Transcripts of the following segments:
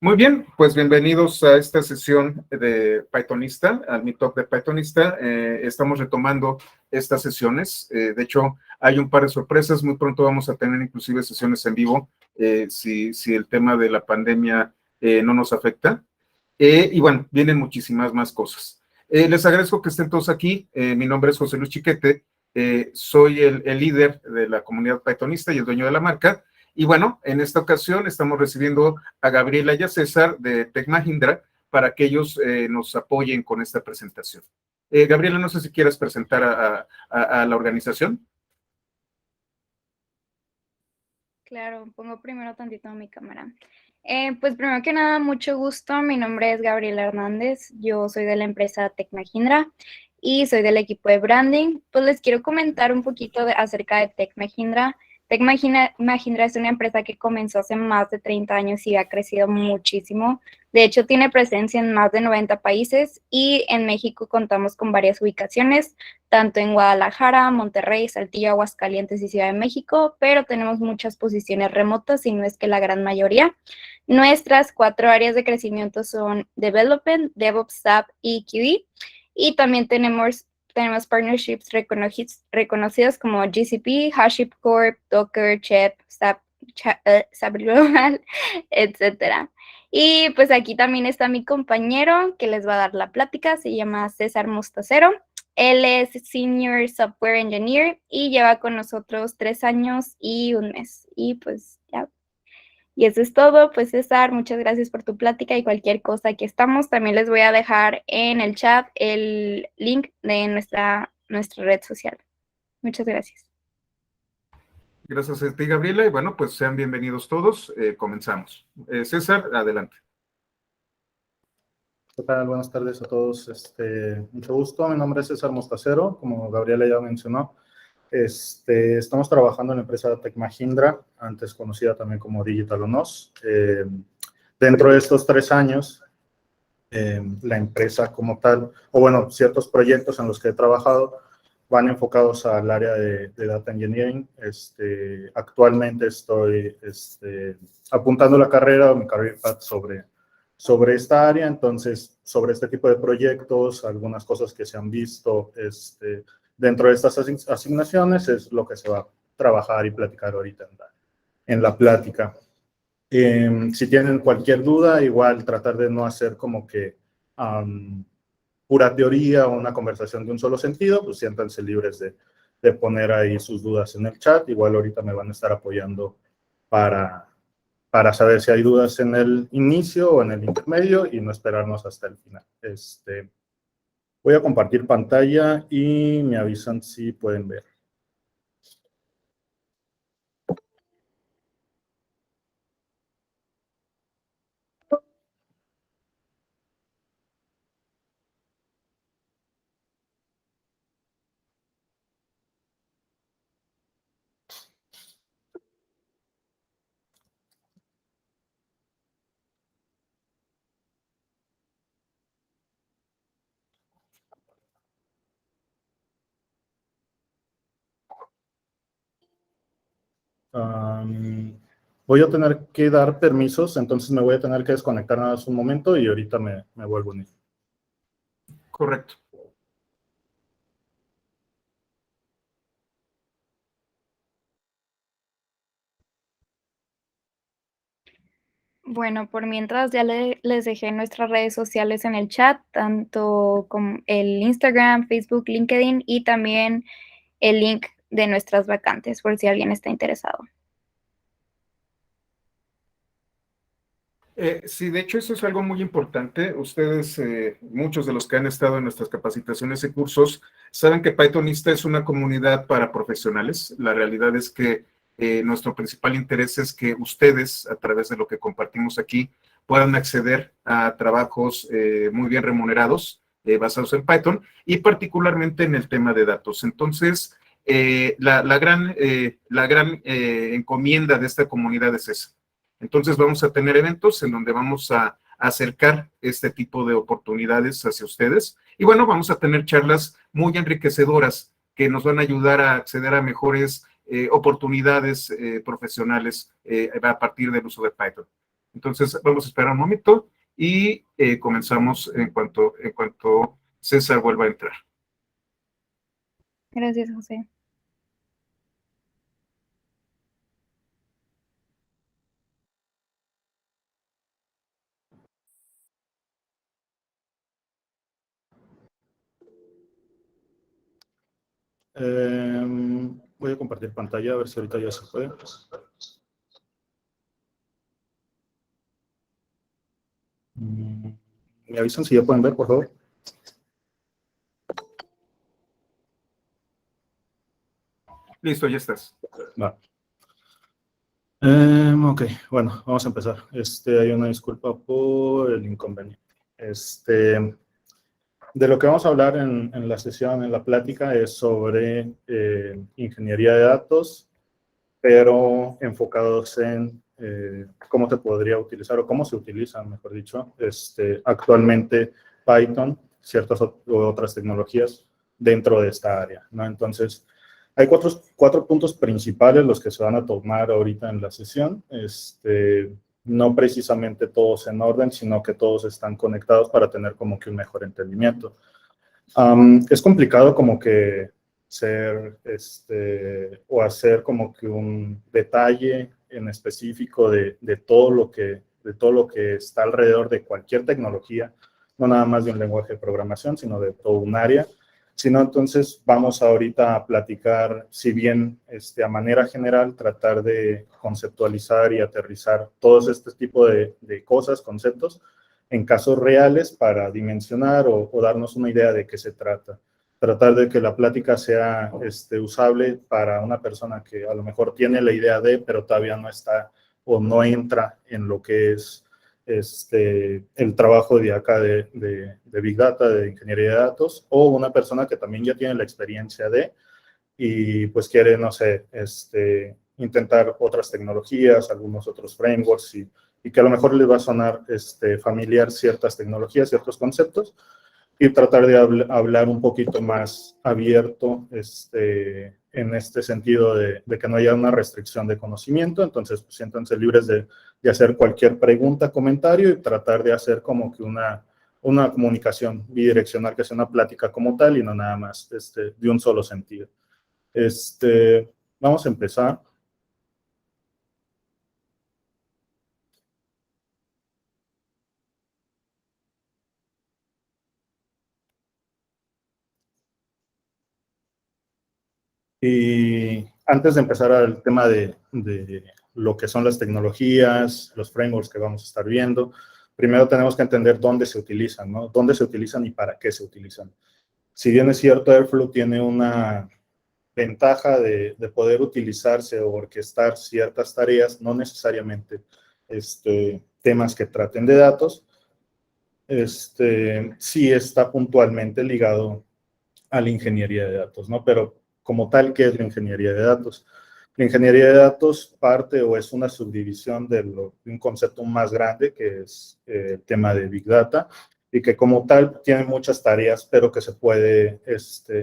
Muy bien, pues bienvenidos a esta sesión de Pythonista, al Meetup de Pythonista. Estamos retomando estas sesiones. De hecho, hay un par de sorpresas. Muy pronto vamos a tener inclusive sesiones en vivo, si el tema de la pandemia no nos afecta. Y bueno, vienen muchísimas más cosas. Les agradezco que estén todos aquí. Mi nombre es José Luis Chiquete. Soy el líder de la comunidad Pythonista y el dueño de la marca. Y bueno, en esta ocasión estamos recibiendo a Gabriela y a César de Tech Mahindra para que ellos nos apoyen con esta presentación. Gabriela, no sé si quieres presentar a la organización. Claro, pongo primero tantito mi cámara. Pues primero que nada, mucho gusto. Mi nombre es Gabriela Hernández. Yo soy de la empresa Tech Mahindra y soy del equipo de branding. Pues les quiero comentar un poquito acerca de Tech Mahindra. Tech Mahindra es una empresa que comenzó hace más de 30 años y ha crecido muchísimo. De hecho, tiene presencia en más de 90 países y en México contamos con varias ubicaciones, tanto en Guadalajara, Monterrey, Saltillo, Aguascalientes y Ciudad de México, pero tenemos muchas posiciones remotas y no es que la gran mayoría. Nuestras 4 áreas de crecimiento son Development, DevOps, SAP y QE. Y también tenemos partnerships reconocidos como GCP, HashiCorp Corp, Docker, Chef, SAP Global, etc. Y pues aquí también está mi compañero que les va a dar la plática, se llama César Mostacero. Él es Senior Software Engineer y lleva con nosotros 3 años y 1 mes. Y pues ya. Y eso es todo. Pues César, muchas gracias por tu plática y cualquier cosa aquí estamos. También les voy a dejar en el chat el link de nuestra red social. Muchas gracias. Gracias a ti, Gabriela. Y bueno, pues sean bienvenidos todos. Comenzamos. César, adelante. ¿Qué tal? Buenas tardes a todos. Mucho gusto. Mi nombre es César Mostacero, como Gabriela ya mencionó. Estamos trabajando en la empresa Tech Mahindra, antes conocida también como Digital On Us. Dentro de estos 3 años, la empresa como tal, o bueno, ciertos proyectos en los que he trabajado, van enfocados al área de Data Engineering. Actualmente estoy apuntando la carrera o mi career path sobre esta área, entonces, sobre este tipo de proyectos, algunas cosas que se han visto dentro de estas asignaciones es lo que se va a trabajar y platicar ahorita en la plática. Si tienen cualquier duda, igual tratar de no hacer como que pura teoría o una conversación de un solo sentido, pues siéntanse libres de poner ahí sus dudas en el chat. Igual ahorita me van a estar apoyando para saber si hay dudas en el inicio o en el intermedio y no esperarnos hasta el final. Voy a compartir pantalla y me avisan si pueden ver. Voy a tener que dar permisos, entonces me voy a tener que desconectar nada más un momento y ahorita me vuelvo a unir. Correcto. Bueno, por mientras ya les dejé nuestras redes sociales en el chat, tanto como el Instagram, Facebook, LinkedIn y también el link de nuestras vacantes por si alguien está interesado. Sí, de hecho eso es algo muy importante. Ustedes, muchos de los que han estado en nuestras capacitaciones y cursos, saben que Pythonista es una comunidad para profesionales. La realidad es que nuestro principal interés es que ustedes, a través de lo que compartimos aquí, puedan acceder a trabajos muy bien remunerados, basados en Python, y particularmente en el tema de datos. Entonces, la gran encomienda de esta comunidad es esa. Entonces vamos a tener eventos en donde vamos a acercar este tipo de oportunidades hacia ustedes. Y bueno, vamos a tener charlas muy enriquecedoras que nos van a ayudar a acceder a mejores oportunidades profesionales a partir del uso de Python. Entonces, vamos a esperar un momento y comenzamos en cuanto César vuelva a entrar. Gracias, José. Voy a compartir pantalla a ver si ahorita ya se puede. ¿Me avisan si ya pueden ver, por favor? Listo, ya estás. Va. Ok, bueno, vamos a empezar. Hay una disculpa por el inconveniente. De lo que vamos a hablar en la sesión, en la plática, es sobre ingeniería de datos, pero enfocados en cómo se podría utilizar o cómo se utilizan, mejor dicho, actualmente Python, ciertas otras tecnologías dentro de esta área, ¿no? Entonces, hay cuatro puntos principales los que se van a tomar ahorita en la sesión. No precisamente todos en orden, sino que todos están conectados para tener como que un mejor entendimiento. Es complicado como que ser, o hacer como que un detalle en específico de todo lo que está alrededor de cualquier tecnología, no nada más de un lenguaje de programación, sino de todo un área. Sino entonces vamos ahorita a platicar, si bien a manera general, tratar de conceptualizar y aterrizar todos este tipo de cosas, conceptos, en casos reales para dimensionar o darnos una idea de qué se trata. Tratar de que la plática sea usable para una persona que a lo mejor tiene la idea de, pero todavía no está o no entra en lo que es el trabajo de acá de Big Data, de ingeniería de datos, o una persona que también ya tiene la experiencia de y pues quiere, no sé, intentar otras tecnologías, algunos otros frameworks y que a lo mejor les va a sonar familiar ciertas tecnologías, ciertos conceptos, y tratar de hablar un poquito más abierto en este sentido de que no haya una restricción de conocimiento. Entonces, pues, siéntanse libres de hacer cualquier pregunta, comentario y tratar de hacer como que una comunicación bidireccional, que sea una plática como tal y no nada más de un solo sentido. Vamos a empezar. Y antes de empezar al tema de lo que son las tecnologías, los frameworks que vamos a estar viendo, primero tenemos que entender dónde se utilizan, ¿no? Dónde se utilizan y para qué se utilizan. Si bien es cierto, Airflow tiene una ventaja de poder utilizarse o orquestar ciertas tareas, no necesariamente temas que traten de datos, sí está puntualmente ligado a la ingeniería de datos, ¿no? Pero como tal, ¿qué es la ingeniería de datos? La ingeniería de datos parte o es una subdivisión de un concepto más grande que es el tema de Big Data y que como tal tiene muchas tareas, pero que se puede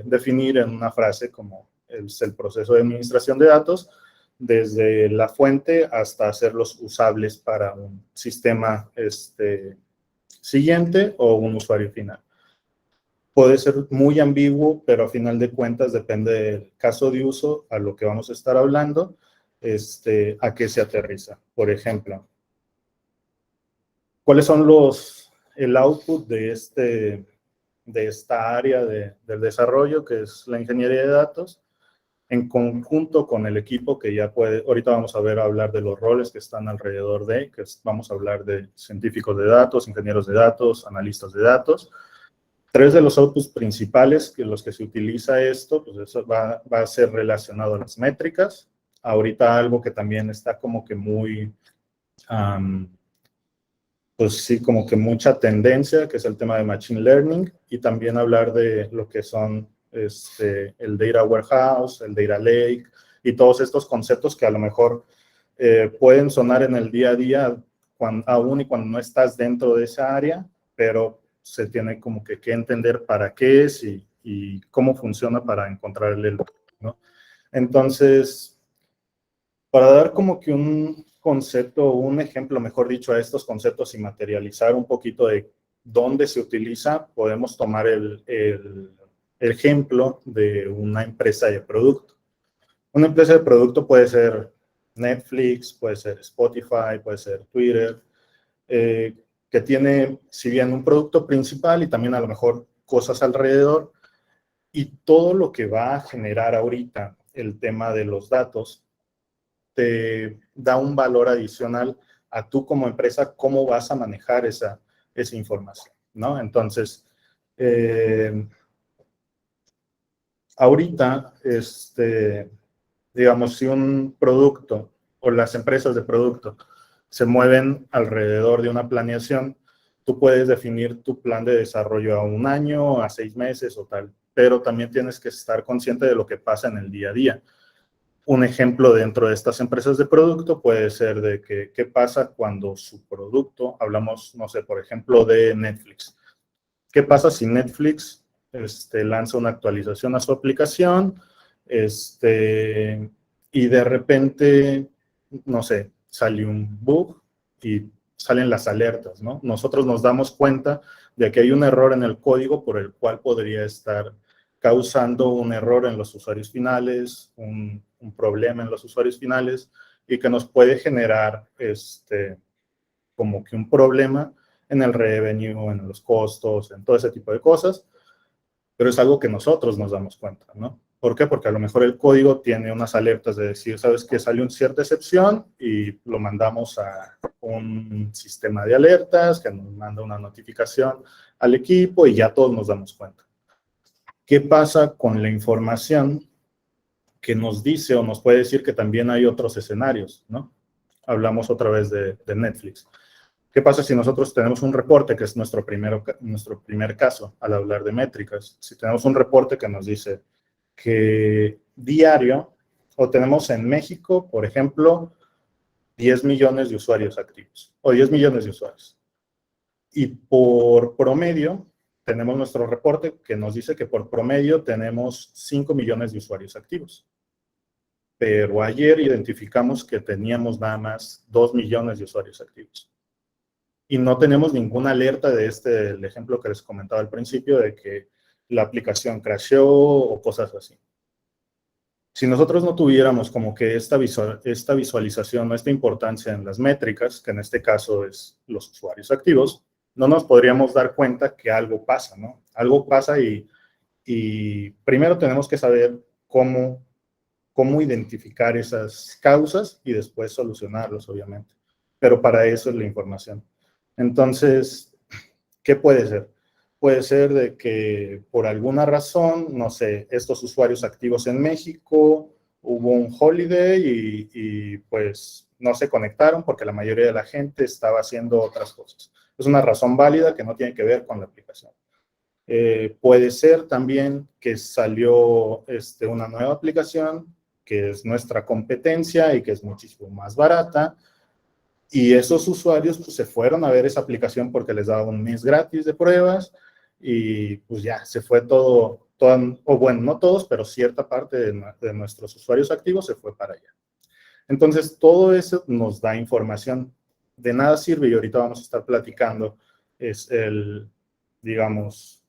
definir en una frase como es el proceso de administración de datos, desde la fuente hasta hacerlos usables para un sistema siguiente o un usuario final. Puede ser muy ambiguo, pero a final de cuentas depende del caso de uso, a lo que vamos a estar hablando, a qué se aterriza. Por ejemplo, ¿cuáles son el output de esta área del desarrollo, que es la ingeniería de datos? En conjunto con el equipo que ya puede, ahorita vamos a hablar de los roles que están alrededor vamos a hablar de científicos de datos, ingenieros de datos, analistas de datos. Tres de los outputs principales que los que se utiliza esto, pues eso va a ser relacionado a las métricas. Ahorita algo que también está como que muy, pues sí, como que mucha tendencia, que es el tema de Machine Learning, y también hablar de lo que son el Data Warehouse, el Data Lake, y todos estos conceptos que a lo mejor pueden sonar en el día a día, aún y cuando no estás dentro de esa área, pero se tiene como que entender para qué es y cómo funciona para encontrarle el, ¿no? Entonces, para dar como que un concepto, un ejemplo, mejor dicho, a estos conceptos y materializar un poquito de dónde se utiliza, podemos tomar el ejemplo de una empresa de producto. Una empresa de producto puede ser Netflix, puede ser Spotify, puede ser Twitter, que tiene, si bien un producto principal y también a lo mejor cosas alrededor, y todo lo que va a generar ahorita el tema de los datos te da un valor adicional a tú como empresa, cómo vas a manejar esa información, ¿no? Entonces, ahorita, digamos, si un producto o las empresas de producto se mueven alrededor de una planeación, tú puedes definir tu plan de desarrollo a 1 año, a 6 meses o tal, pero también tienes que estar consciente de lo que pasa en el día a día. Un ejemplo dentro de estas empresas de producto puede ser de que, ¿qué pasa cuando su producto, hablamos, no sé, por ejemplo, de Netflix? ¿Qué pasa si Netflix lanza una actualización a su aplicación y de repente, no sé, sale un bug y salen las alertas, ¿no? Nosotros nos damos cuenta de que hay un error en el código por el cual podría estar causando un error en los usuarios finales, un problema en los usuarios finales y que nos puede generar como que un problema en el revenue, en los costos, en todo ese tipo de cosas, pero es algo que nosotros nos damos cuenta, ¿no? ¿Por qué? Porque a lo mejor el código tiene unas alertas de decir, ¿sabes qué? Salió una cierta excepción y lo mandamos a un sistema de alertas que nos manda una notificación al equipo y ya todos nos damos cuenta. ¿Qué pasa con la información que nos dice o nos puede decir que también hay otros escenarios, ¿no? Hablamos otra vez de Netflix. ¿Qué pasa si nosotros tenemos un reporte, que es nuestro primer caso al hablar de métricas? Si tenemos un reporte que nos dice que diario, o tenemos en México, por ejemplo, 10 millones de usuarios activos, o 10 millones de usuarios. Y por promedio, tenemos nuestro reporte que nos dice que por promedio tenemos 5 millones de usuarios activos. Pero ayer identificamos que teníamos nada más 2 millones de usuarios activos. Y no tenemos ninguna alerta de el ejemplo que les comentaba al principio, de que la aplicación crasheó o cosas así. Si nosotros no tuviéramos como que esta visualización o esta importancia en las métricas, que en este caso es los usuarios activos, no nos podríamos dar cuenta que algo pasa, ¿no? Algo pasa y primero tenemos que saber cómo identificar esas causas y después solucionarlos, obviamente. Pero para eso es la información. Entonces, ¿qué puede ser? Puede ser de que por alguna razón, no sé, estos usuarios activos en México, hubo un holiday y pues no se conectaron porque la mayoría de la gente estaba haciendo otras cosas. Es una razón válida que no tiene que ver con la aplicación. Puede ser también que salió una nueva aplicación que es nuestra competencia y que es muchísimo más barata. Y esos usuarios pues, se fueron a ver esa aplicación porque les daba un mes gratis de pruebas y pues ya se fue todo, o bueno, no todos, pero cierta parte de nuestros usuarios activos se fue para allá. Entonces, todo eso nos da información. De nada sirve, y ahorita vamos a estar platicando, es digamos,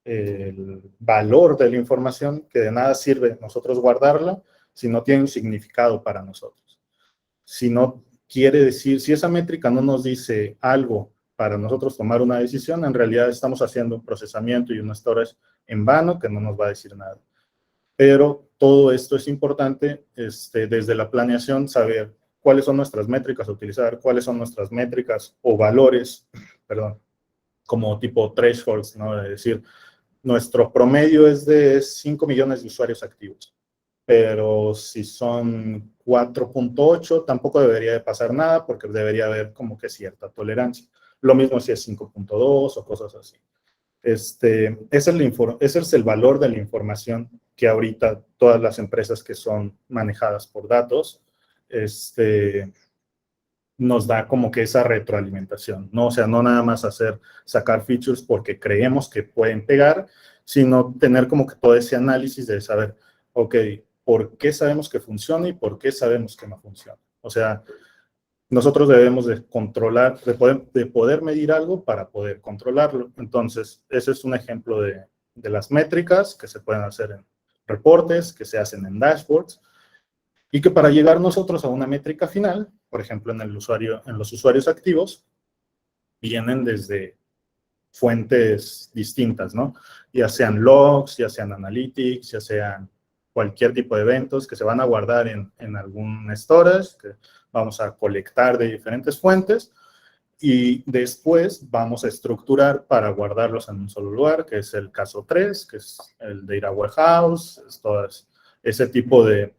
el valor de la información, que de nada sirve nosotros guardarla si no tiene un significado para nosotros. Si no quiere decir, si esa métrica no nos dice algo para nosotros tomar una decisión, en realidad estamos haciendo un procesamiento y una storage en vano que no nos va a decir nada. Pero todo esto es importante desde la planeación, saber cuáles son nuestras métricas a utilizar, cuáles son nuestras métricas o valores, perdón, como tipo thresholds, ¿no? Es decir, nuestro promedio es de 5 millones de usuarios activos, pero si son 4.8, tampoco debería de pasar nada porque debería haber como que cierta tolerancia. Lo mismo si es 5.2 o cosas así. Ese es el valor de la información que ahorita todas las empresas que son manejadas por datos nos da como que esa retroalimentación, ¿no? O sea, no nada más sacar features porque creemos que pueden pegar, sino tener como que todo ese análisis de saber, ok, ¿por qué sabemos que funciona y por qué sabemos que no funciona? O sea, nosotros debemos de controlar, de poder medir algo para poder controlarlo. Entonces, ese es un ejemplo de las métricas que se pueden hacer en reportes, que se hacen en dashboards, y que para llegar nosotros a una métrica final, por ejemplo, en los usuarios activos, vienen desde fuentes distintas, ¿no? Ya sean logs, ya sean analytics, ya sean cualquier tipo de eventos que se van a guardar en algún storage, que vamos a colectar de diferentes fuentes, y después vamos a estructurar para guardarlos en un solo lugar, que es el caso 3, que es el Data Warehouse, es todo ese tipo de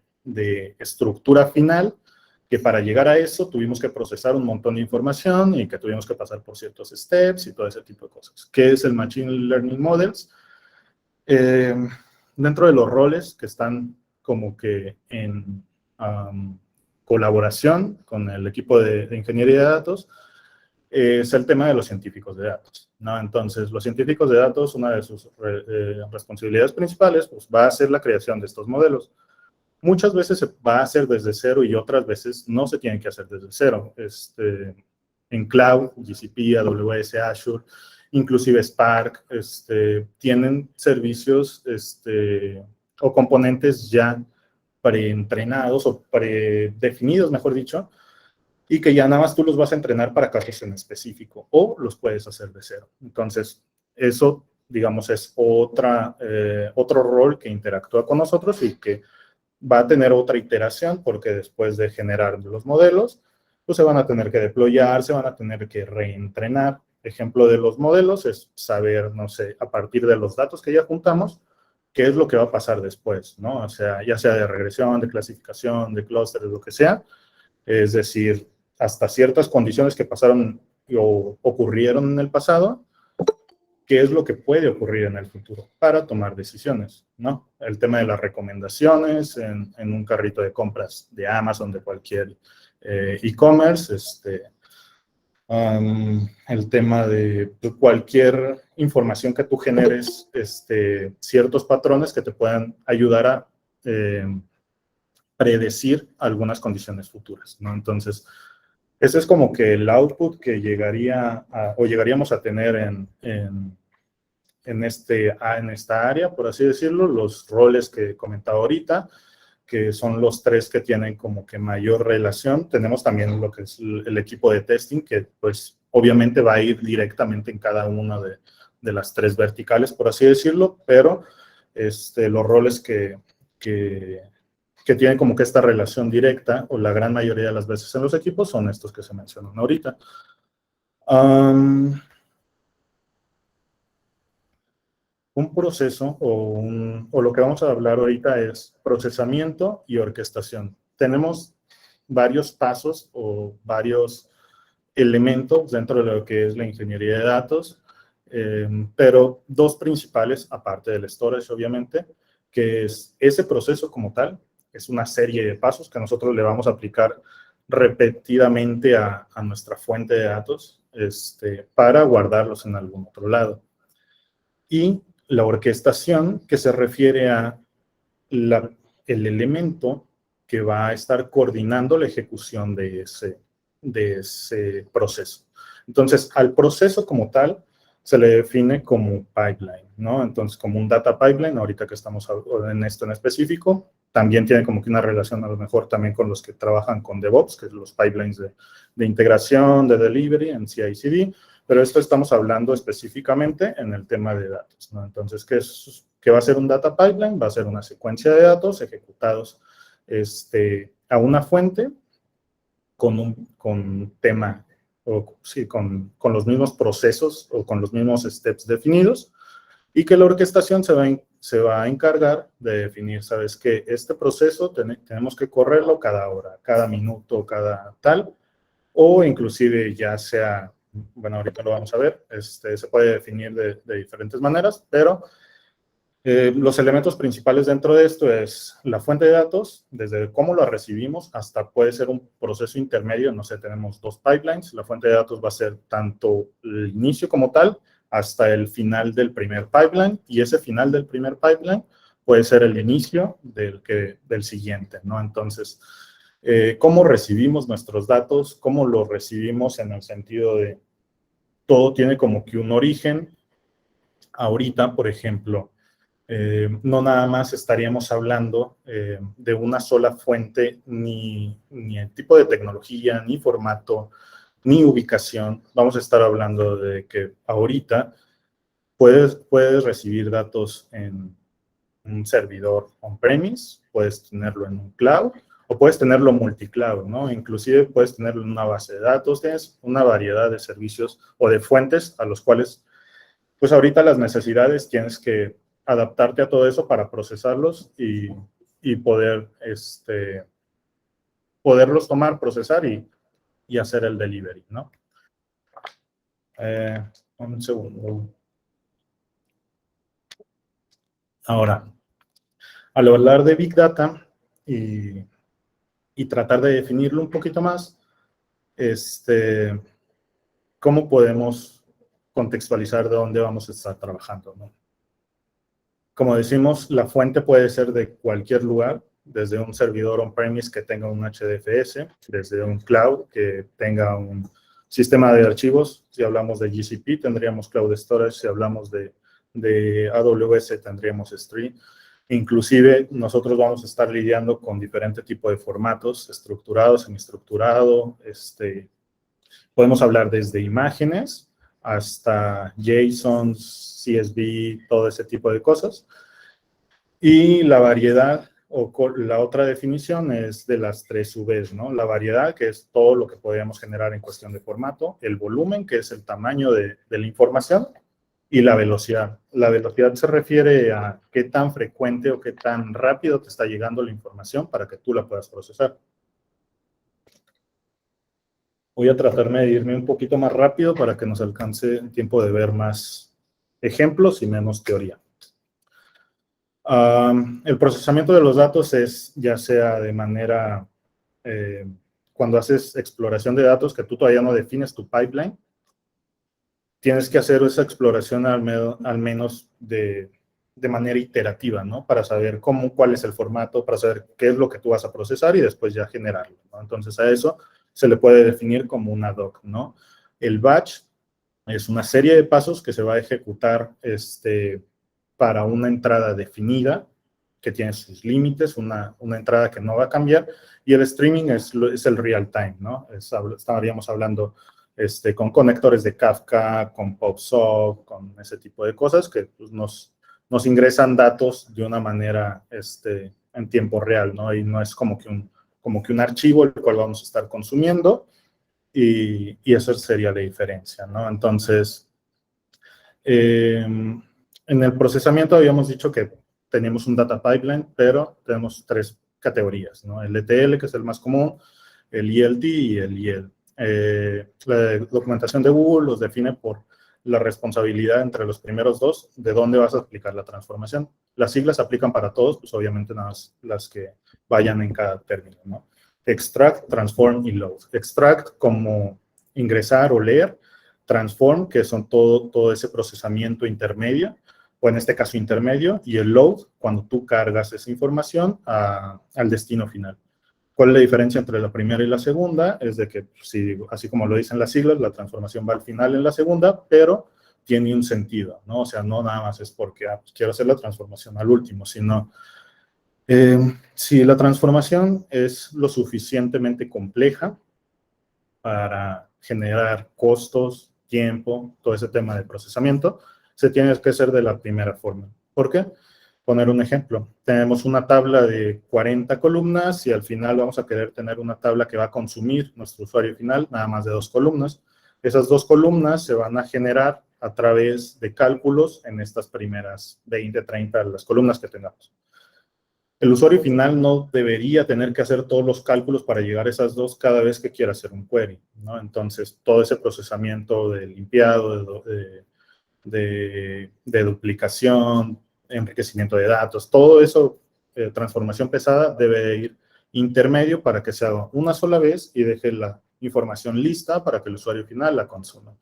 estructura final, que para llegar a eso tuvimos que procesar un montón de información y que tuvimos que pasar por ciertos steps y todo ese tipo de cosas. ¿Qué es el Machine Learning Models? Dentro de los roles que están como que en colaboración con el equipo de ingeniería de datos, es el tema de los científicos de datos, ¿no? Entonces, los científicos de datos, una de sus responsabilidades principales, pues va a ser la creación de estos modelos. Muchas veces se va a hacer desde cero y otras veces no se tienen que hacer desde cero. En Cloud, GCP, AWS, Azure, inclusive Spark, tienen servicios o componentes ya preentrenados o predefinidos, mejor dicho, y que ya nada más tú los vas a entrenar para casos en específico o los puedes hacer de cero. Entonces, eso, digamos, es otro rol que interactúa con nosotros y que va a tener otra iteración porque después de generar los modelos, pues se van a tener que deployar, se van a tener que reentrenar. Ejemplo de los modelos es saber, no sé, a partir de los datos que ya juntamos, qué es lo que va a pasar después, ¿no? O sea, ya sea de regresión, de clasificación, de clústeres, lo que sea. Es decir, hasta ciertas condiciones que pasaron o ocurrieron en el pasado, qué es lo que puede ocurrir en el futuro para tomar decisiones, ¿no? El tema de las recomendaciones en un carrito de compras de Amazon, de cualquier e-commerce, el tema de cualquier información que tú generes, ciertos patrones que te puedan ayudar a predecir algunas condiciones futuras, ¿no? Entonces, ese es como que el output que llegaríamos a tener en esta área, por así decirlo, los roles que comentaba ahorita, que son los tres que tienen como que mayor relación. Tenemos también lo que es el equipo de testing, que pues obviamente va a ir directamente en cada una de las tres verticales, por así decirlo, pero los roles que tienen como que esta relación directa, o la gran mayoría de las veces en los equipos, son estos que se mencionan ahorita. Un proceso o lo que vamos a hablar ahorita es procesamiento y orquestación. Tenemos varios pasos o varios elementos dentro de lo que es la ingeniería de datos, pero dos principales, aparte del storage, obviamente, que es ese proceso como tal, es una serie de pasos que nosotros le vamos a aplicar repetidamente a nuestra fuente de datos para guardarlos en algún otro lado. Y la orquestación, que se refiere a el elemento que va a estar coordinando la ejecución de ese proceso. Entonces, al proceso como tal se le define como pipeline, ¿no? Entonces, como un data pipeline, ahorita que estamos en esto en específico, también tiene como que una relación a lo mejor también con los que trabajan con DevOps, que es los pipelines de integración, de delivery en CI/CD, pero esto estamos hablando específicamente en el tema de datos, ¿no? Entonces, ¿qué va a ser un data pipeline? Va a ser una secuencia de datos ejecutados a una fuente con un tema, o sí, con los mismos procesos o con los mismos steps definidos, y que la orquestación se va a encargar de definir, ¿sabes qué? Este proceso tenemos que correrlo cada hora, cada minuto, cada tal, o inclusive ya sea, bueno, ahorita lo vamos a ver, se puede definir de diferentes maneras, pero los elementos principales dentro de esto es la fuente de datos, desde cómo la recibimos hasta puede ser un proceso intermedio, no sé, tenemos dos pipelines, la fuente de datos va a ser tanto el inicio como tal, hasta el final del primer pipeline, y ese final del primer pipeline puede ser el inicio del siguiente, ¿no? Entonces, cómo recibimos nuestros datos, cómo los recibimos en el sentido de todo tiene como que un origen. Ahorita, por ejemplo, no nada más estaríamos hablando de una sola fuente, ni el tipo de tecnología, ni formato, ni ubicación. Vamos a estar hablando de que ahorita puedes recibir datos en un servidor on-premise, puedes tenerlo en un cloud, o puedes tenerlo multicloud, ¿no? Inclusive puedes tenerlo en una base de datos. Tienes una variedad de servicios o de fuentes a los cuales, pues ahorita las necesidades tienes que adaptarte a todo eso para procesarlos y poder, poderlos tomar, procesar y hacer el delivery, ¿no? Un segundo. Ahora, al hablar de Big Data y tratar de definirlo un poquito más, ¿cómo podemos contextualizar de dónde vamos a estar trabajando, ¿no? Como decimos, la fuente puede ser de cualquier lugar, desde un servidor on-premise que tenga un HDFS, desde un cloud que tenga un sistema de archivos. Si hablamos de GCP, tendríamos Cloud Storage. Si hablamos de AWS, tendríamos S3. Inclusive, nosotros vamos a estar lidiando con diferentes tipos de formatos, estructurado, semiestructurado. Podemos hablar desde imágenes hasta JSON, CSV, todo ese tipo de cosas. Y la variedad, o la otra definición es de las 3 Vs, ¿no? La variedad, que es todo lo que podríamos generar en cuestión de formato, el volumen, que es el tamaño de la información, y la velocidad. La velocidad se refiere a qué tan frecuente o qué tan rápido te está llegando la información para que tú la puedas procesar. Voy a tratarme de irme un poquito más rápido para que nos alcance el tiempo de ver más ejemplos y menos teoría. El procesamiento de los datos es ya sea de manera, cuando haces exploración de datos, que tú todavía no defines tu pipeline, tienes que hacer esa exploración al menos de manera iterativa, ¿no? Para saber cuál es el formato, para saber qué es lo que tú vas a procesar y después ya generarlo, ¿no? Entonces a eso se le puede definir como una doc, ¿no? El batch es una serie de pasos que se va a ejecutar para una entrada definida, que tiene sus límites, una entrada que no va a cambiar, y el streaming es el real time, ¿no? Estaríamos hablando con conectores de Kafka, con PubSub, con ese tipo de cosas que pues, nos ingresan datos de una manera en tiempo real, ¿no? Y no es como que un archivo el cual vamos a estar consumiendo, y esa sería la diferencia, ¿no? Entonces, en el procesamiento habíamos dicho que teníamos un data pipeline, pero tenemos 3 categorías, ¿no? El ETL, que es el más común, el ELT y el EL. La documentación de Google los define por la responsabilidad entre los primeros 2 de dónde vas a aplicar la transformación. Las siglas aplican para todos, pues obviamente nada más las que vayan en cada término, ¿no? Extract, transform y load. Extract como ingresar o leer, transform, que son todo ese procesamiento intermedio, o en este caso intermedio, y el load, cuando tú cargas esa información al destino final. ¿Cuál es la diferencia entre la primera y la segunda? Es de que, así como lo dicen las siglas, la transformación va al final en la segunda, pero tiene un sentido, ¿no? O sea, no nada más es porque pues quiero hacer la transformación al último, sino si la transformación es lo suficientemente compleja para generar costos, tiempo, todo ese tema de procesamiento, se tiene que hacer de la primera forma. ¿Por qué? Poner un ejemplo. Tenemos una tabla de 40 columnas y al final vamos a querer tener una tabla que va a consumir nuestro usuario final, nada más de 2 columnas. Esas 2 columnas se van a generar a través de cálculos en estas primeras 20, 30, las columnas que tengamos. El usuario final no debería tener que hacer todos los cálculos para llegar a esas 2 cada vez que quiera hacer un query, ¿no? Entonces, todo ese procesamiento de limpiado, de duplicación, enriquecimiento de datos, todo eso, transformación pesada, debe ir intermedio para que se haga una sola vez y deje la información lista para que el usuario final la consuma.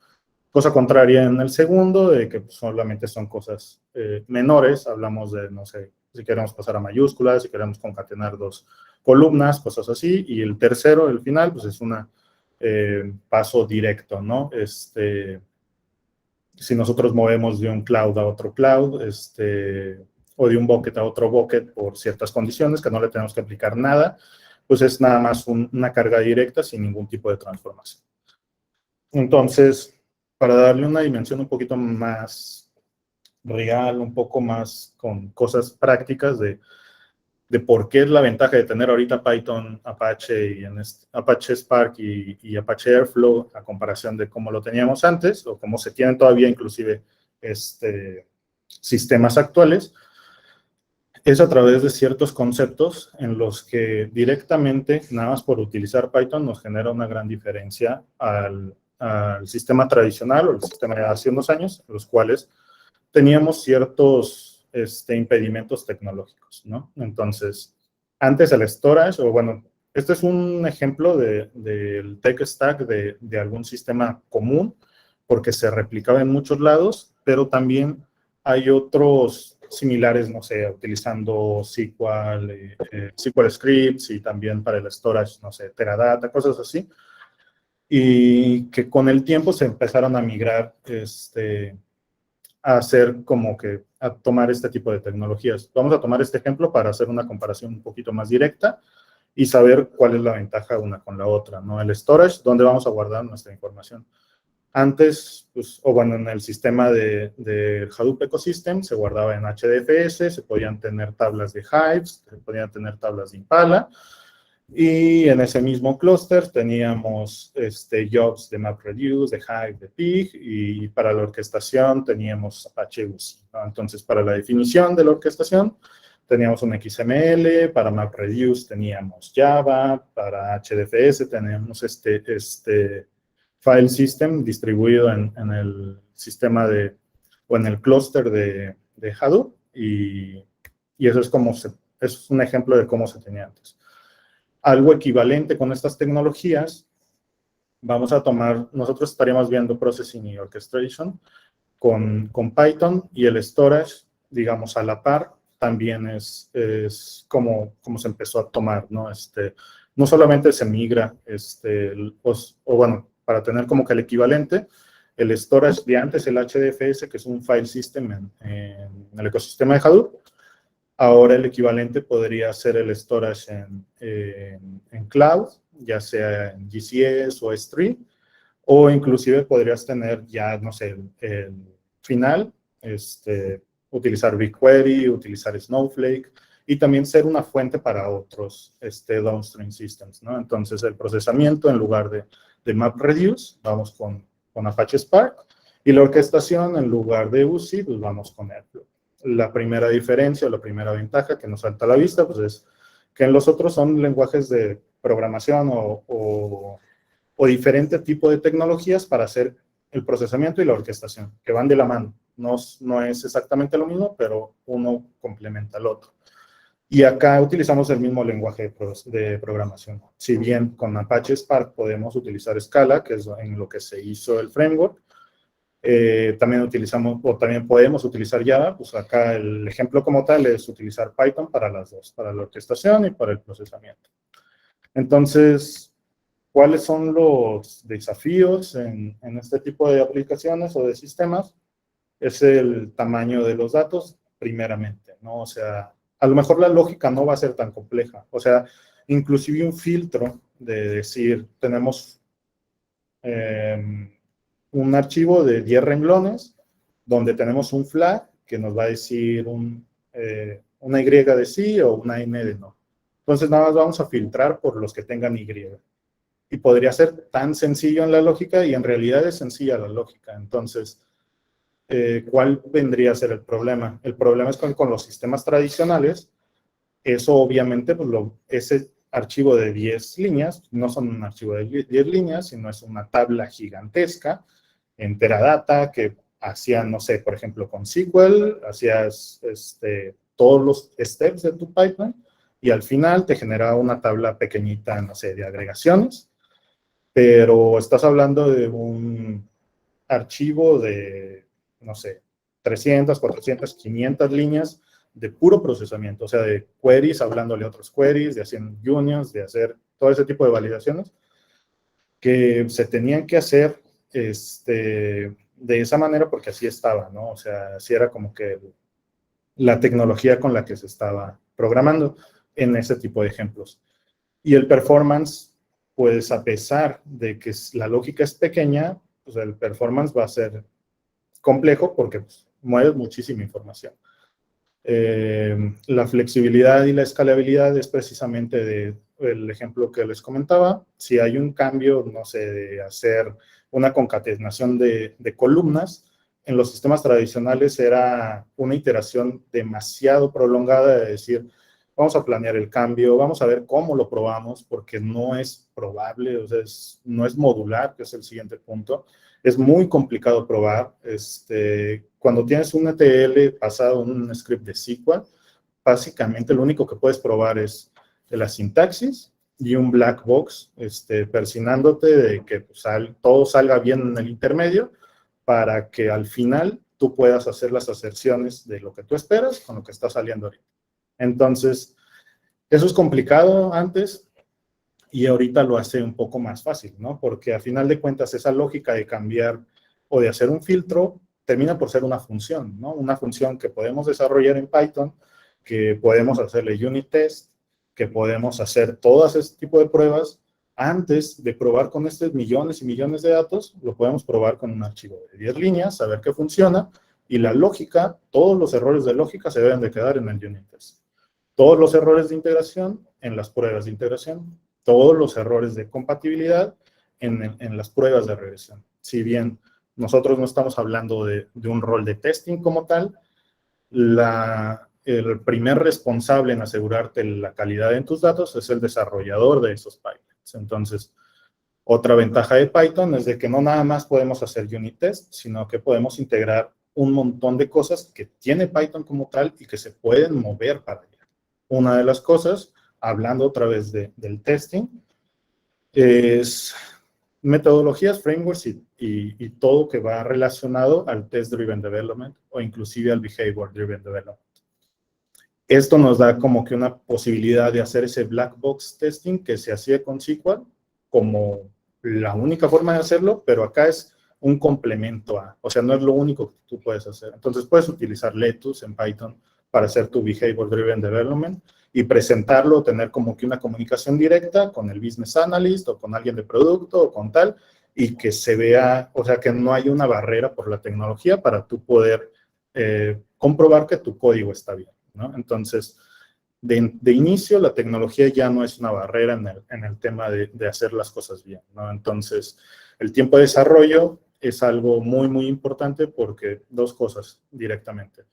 Cosa contraria en el segundo, de que solamente son cosas menores, hablamos de, no sé, si queremos pasar a mayúsculas, si queremos concatenar columnas, cosas así, y el tercero, el final, pues es un paso directo, ¿no? Si nosotros movemos de un cloud a otro cloud, o de un bucket a otro bucket por ciertas condiciones que no le tenemos que aplicar nada, pues es nada más una carga directa sin ningún tipo de transformación. Entonces, para darle una dimensión un poquito más real, un poco más con cosas prácticas de por qué es la ventaja de tener ahorita Python, Apache, Apache Spark y Apache Airflow a comparación de cómo lo teníamos antes, o cómo se tienen todavía inclusive sistemas actuales, es a través de ciertos conceptos en los que directamente, nada más por utilizar Python, nos genera una gran diferencia al sistema tradicional o el sistema de hace unos años, en los cuales teníamos ciertos impedimentos tecnológicos, ¿no? Entonces, antes el storage, o bueno, este es un ejemplo del tech stack de algún sistema común, porque se replicaba en muchos lados, pero también hay otros similares, no sé, utilizando SQL, SQL Scripts y también para el storage, no sé, Teradata, cosas así, y que con el tiempo se empezaron a migrar a hacer como que a tomar este tipo de tecnologías. Vamos a tomar este ejemplo para hacer una comparación un poquito más directa y saber cuál es la ventaja una con la otra, ¿no? El storage, ¿dónde vamos a guardar nuestra información? Antes, pues, o bueno, en el sistema de Hadoop Ecosystem se guardaba en HDFS, se podían tener tablas de Hives, se podían tener tablas de Impala, y en ese mismo clúster teníamos jobs de MapReduce, de Hive, de Pig, y para la orquestación teníamos Apache UCI, ¿no? Entonces, para la definición de la orquestación teníamos un XML, para MapReduce teníamos Java, para HDFS teníamos file system distribuido en el sistema o en el clúster de Hadoop, y eso es es un ejemplo de cómo se tenía antes. Algo equivalente con estas tecnologías, vamos a tomar, nosotros estaríamos viendo Processing y Orchestration con Python, y el storage, digamos, a la par, también es como se empezó a tomar, ¿no? No solamente se migra, o bueno, para tener como que el equivalente, el storage de antes, el HDFS, que es un file system en el ecosistema de Hadoop, ahora el equivalente podría ser el storage en cloud, ya sea en GCS o S3, o inclusive podrías tener ya, no sé, el final, utilizar BigQuery, utilizar Snowflake, y también ser una fuente para otros downstream systems, ¿no? Entonces, el procesamiento, en lugar de MapReduce, vamos con Apache Spark, y la orquestación, en lugar de UCI, pues vamos con Airflow. La primera diferencia, o la primera ventaja que nos salta a la vista, pues es que en los otros son lenguajes de programación o diferente tipo de tecnologías para hacer el procesamiento y la orquestación, que van de la mano. No es exactamente lo mismo, pero uno complementa al otro. Y acá utilizamos el mismo lenguaje de programación. Si bien con Apache Spark podemos utilizar Scala, que es en lo que se hizo el framework, también podemos utilizar Java, pues acá el ejemplo como tal es utilizar Python para las dos, para la orquestación y para el procesamiento. Entonces, ¿cuáles son los desafíos en este tipo de aplicaciones o de sistemas? Es el tamaño de los datos, primeramente, ¿no? O sea, a lo mejor la lógica no va a ser tan compleja. O sea, inclusive un filtro de decir, tenemos un archivo de 10 renglones donde tenemos un flag que nos va a decir una Y de sí o una N de no. Entonces, nada más vamos a filtrar por los que tengan Y. Y podría ser tan sencillo en la lógica, y en realidad es sencilla la lógica. Entonces, ¿cuál vendría a ser el problema? El problema es con los sistemas tradicionales, eso obviamente, pues ese archivo de 10 líneas, no son un archivo de 10 líneas, sino es una tabla gigantesca en Teradata que hacían, no sé, por ejemplo, con SQL, hacías todos los steps de tu pipeline, y al final te generaba una tabla pequeñita, no sé, de agregaciones, pero estás hablando de un archivo de, no sé, 300, 400, 500 líneas de puro procesamiento, o sea, de queries, hablándole a otros queries, de hacer unions, de hacer todo ese tipo de validaciones que se tenían que hacer de esa manera porque así estaba, ¿no? O sea, así era como que la tecnología con la que se estaba programando en ese tipo de ejemplos. Y el performance, pues a pesar de que la lógica es pequeña, pues el performance va a ser complejo porque pues, mueves muchísima información. La flexibilidad y la escalabilidad es precisamente el ejemplo que les comentaba. Si hay un cambio, no sé, de hacer una concatenación de columnas, en los sistemas tradicionales era una iteración demasiado prolongada de decir, vamos a planear el cambio, vamos a ver cómo lo probamos, porque no es probable, o sea, no es modular, que es el siguiente punto. Es muy complicado probar. Cuando tienes un ETL basado en un script de SQL, básicamente lo único que puedes probar es la sintaxis y un black box, persinándote de que pues, todo salga bien en el intermedio para que al final tú puedas hacer las aserciones de lo que tú esperas con lo que está saliendo ahorita. Entonces, eso es complicado antes, y ahorita lo hace un poco más fácil, ¿no? Porque a final de cuentas esa lógica de cambiar o de hacer un filtro termina por ser una función, ¿no? Una función que podemos desarrollar en Python, que podemos hacerle unit test, que podemos hacer todo ese tipo de pruebas. Antes de probar con estos millones y millones de datos, lo podemos probar con un archivo de 10 líneas, saber qué funciona, y la lógica, todos los errores de lógica se deben de quedar en el unit test. Todos los errores de integración en las pruebas de integración, todos los errores de compatibilidad en las pruebas de regresión. Si bien nosotros no estamos hablando de un rol de testing como tal, el primer responsable en asegurarte la calidad en tus datos es el desarrollador de esos pipelines. Entonces, otra ventaja de Python es de que no nada más podemos hacer unit test, sino que podemos integrar un montón de cosas que tiene Python como tal y que se pueden mover para allá. Una de las cosas, hablando otra vez del testing, es metodologías, frameworks y todo que va relacionado al test-driven development o inclusive al behavior-driven development. Esto nos da como que una posibilidad de hacer ese black box testing que se hacía con SQL como la única forma de hacerlo, pero acá es un complemento o sea, no es lo único que tú puedes hacer. Entonces puedes utilizar Letus en Python para hacer tu behavior-driven development y presentarlo, tener como que una comunicación directa con el business analyst o con alguien de producto o con tal, y que se vea, o sea, que no hay una barrera por la tecnología para tú poder comprobar que tu código está bien, ¿no? Entonces, de inicio, la tecnología ya no es una barrera en el tema de hacer las cosas bien, ¿no? Entonces, el tiempo de desarrollo es algo muy, muy importante porque dos cosas directamente.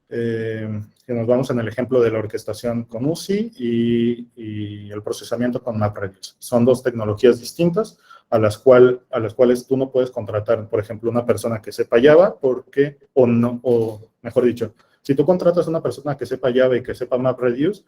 Que nos vamos en el ejemplo de la orquestación con UCI y el procesamiento con MapReduce. Son dos tecnologías distintas a las cuales tú no puedes contratar, por ejemplo, una persona que sepa Java o mejor dicho, si tú contratas a una persona que sepa Java y que sepa MapReduce,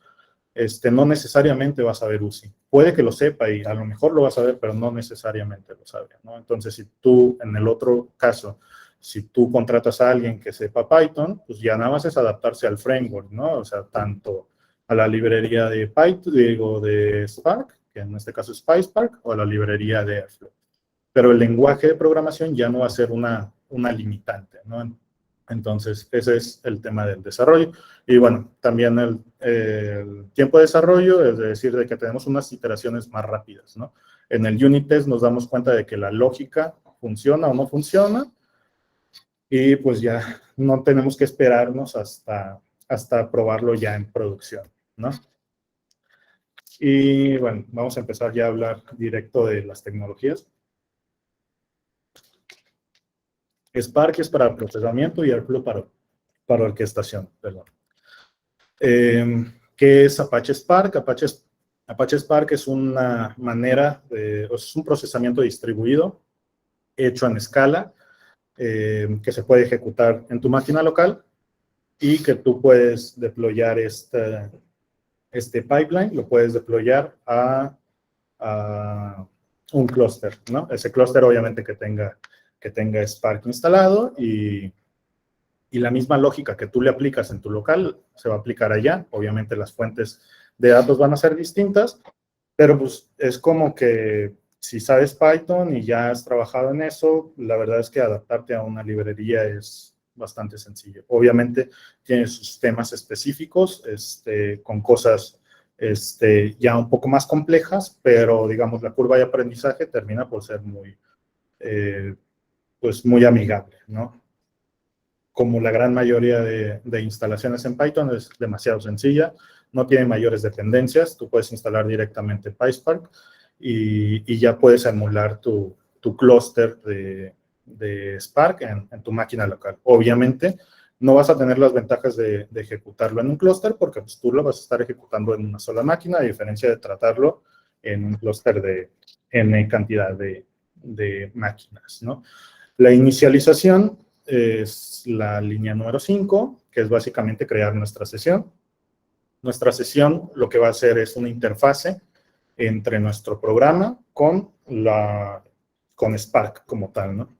no necesariamente va a saber UCI. Puede que lo sepa y a lo mejor lo va a saber, pero no necesariamente lo sabe, ¿no? Entonces, si tú, en el otro caso, si tú contratas a alguien que sepa Python, pues ya nada más es adaptarse al framework, ¿no? O sea, tanto a la librería de Python, de Spark, que en este caso es PySpark, o a la librería de Airflow. Pero el lenguaje de programación ya no va a ser una limitante, ¿no? Entonces, ese es el tema del desarrollo. Y bueno, también el tiempo de desarrollo, es decir, de que tenemos unas iteraciones más rápidas, ¿no? En el unit test nos damos cuenta de que la lógica funciona o no funciona, y pues ya no tenemos que esperarnos hasta probarlo ya en producción, ¿no? Y bueno, vamos a empezar ya a hablar directo de las tecnologías. Spark es para procesamiento y Airflow para orquestación, perdón. ¿Qué es Apache Spark? Apache Spark es una manera, es un procesamiento distribuido hecho en escala, que se puede ejecutar en tu máquina local y que tú puedes deployar este pipeline, lo puedes deployar a un clúster, ¿no? Ese clúster obviamente que tenga Spark instalado y y la misma lógica que tú le aplicas en tu local se va a aplicar allá. Obviamente las fuentes de datos van a ser distintas, pero pues es como que si sabes Python y ya has trabajado en eso, la verdad es que adaptarte a una librería es bastante sencillo. Obviamente tiene sus temas específicos, con cosas ya un poco más complejas, pero digamos la curva de aprendizaje termina por ser pues muy amigable, ¿no? Como la gran mayoría de instalaciones en Python es demasiado sencilla, no tiene mayores dependencias, tú puedes instalar directamente PySpark y ya puedes emular tu clúster de Spark en tu máquina local. Obviamente, no vas a tener las ventajas de ejecutarlo en un clúster porque pues, tú lo vas a estar ejecutando en una sola máquina, a diferencia de tratarlo en un clúster de N cantidad de máquinas, ¿no? La inicialización es la línea número 5, que es básicamente crear nuestra sesión. Nuestra sesión lo que va a hacer es una interfase entre nuestro programa con Spark como tal, ¿no?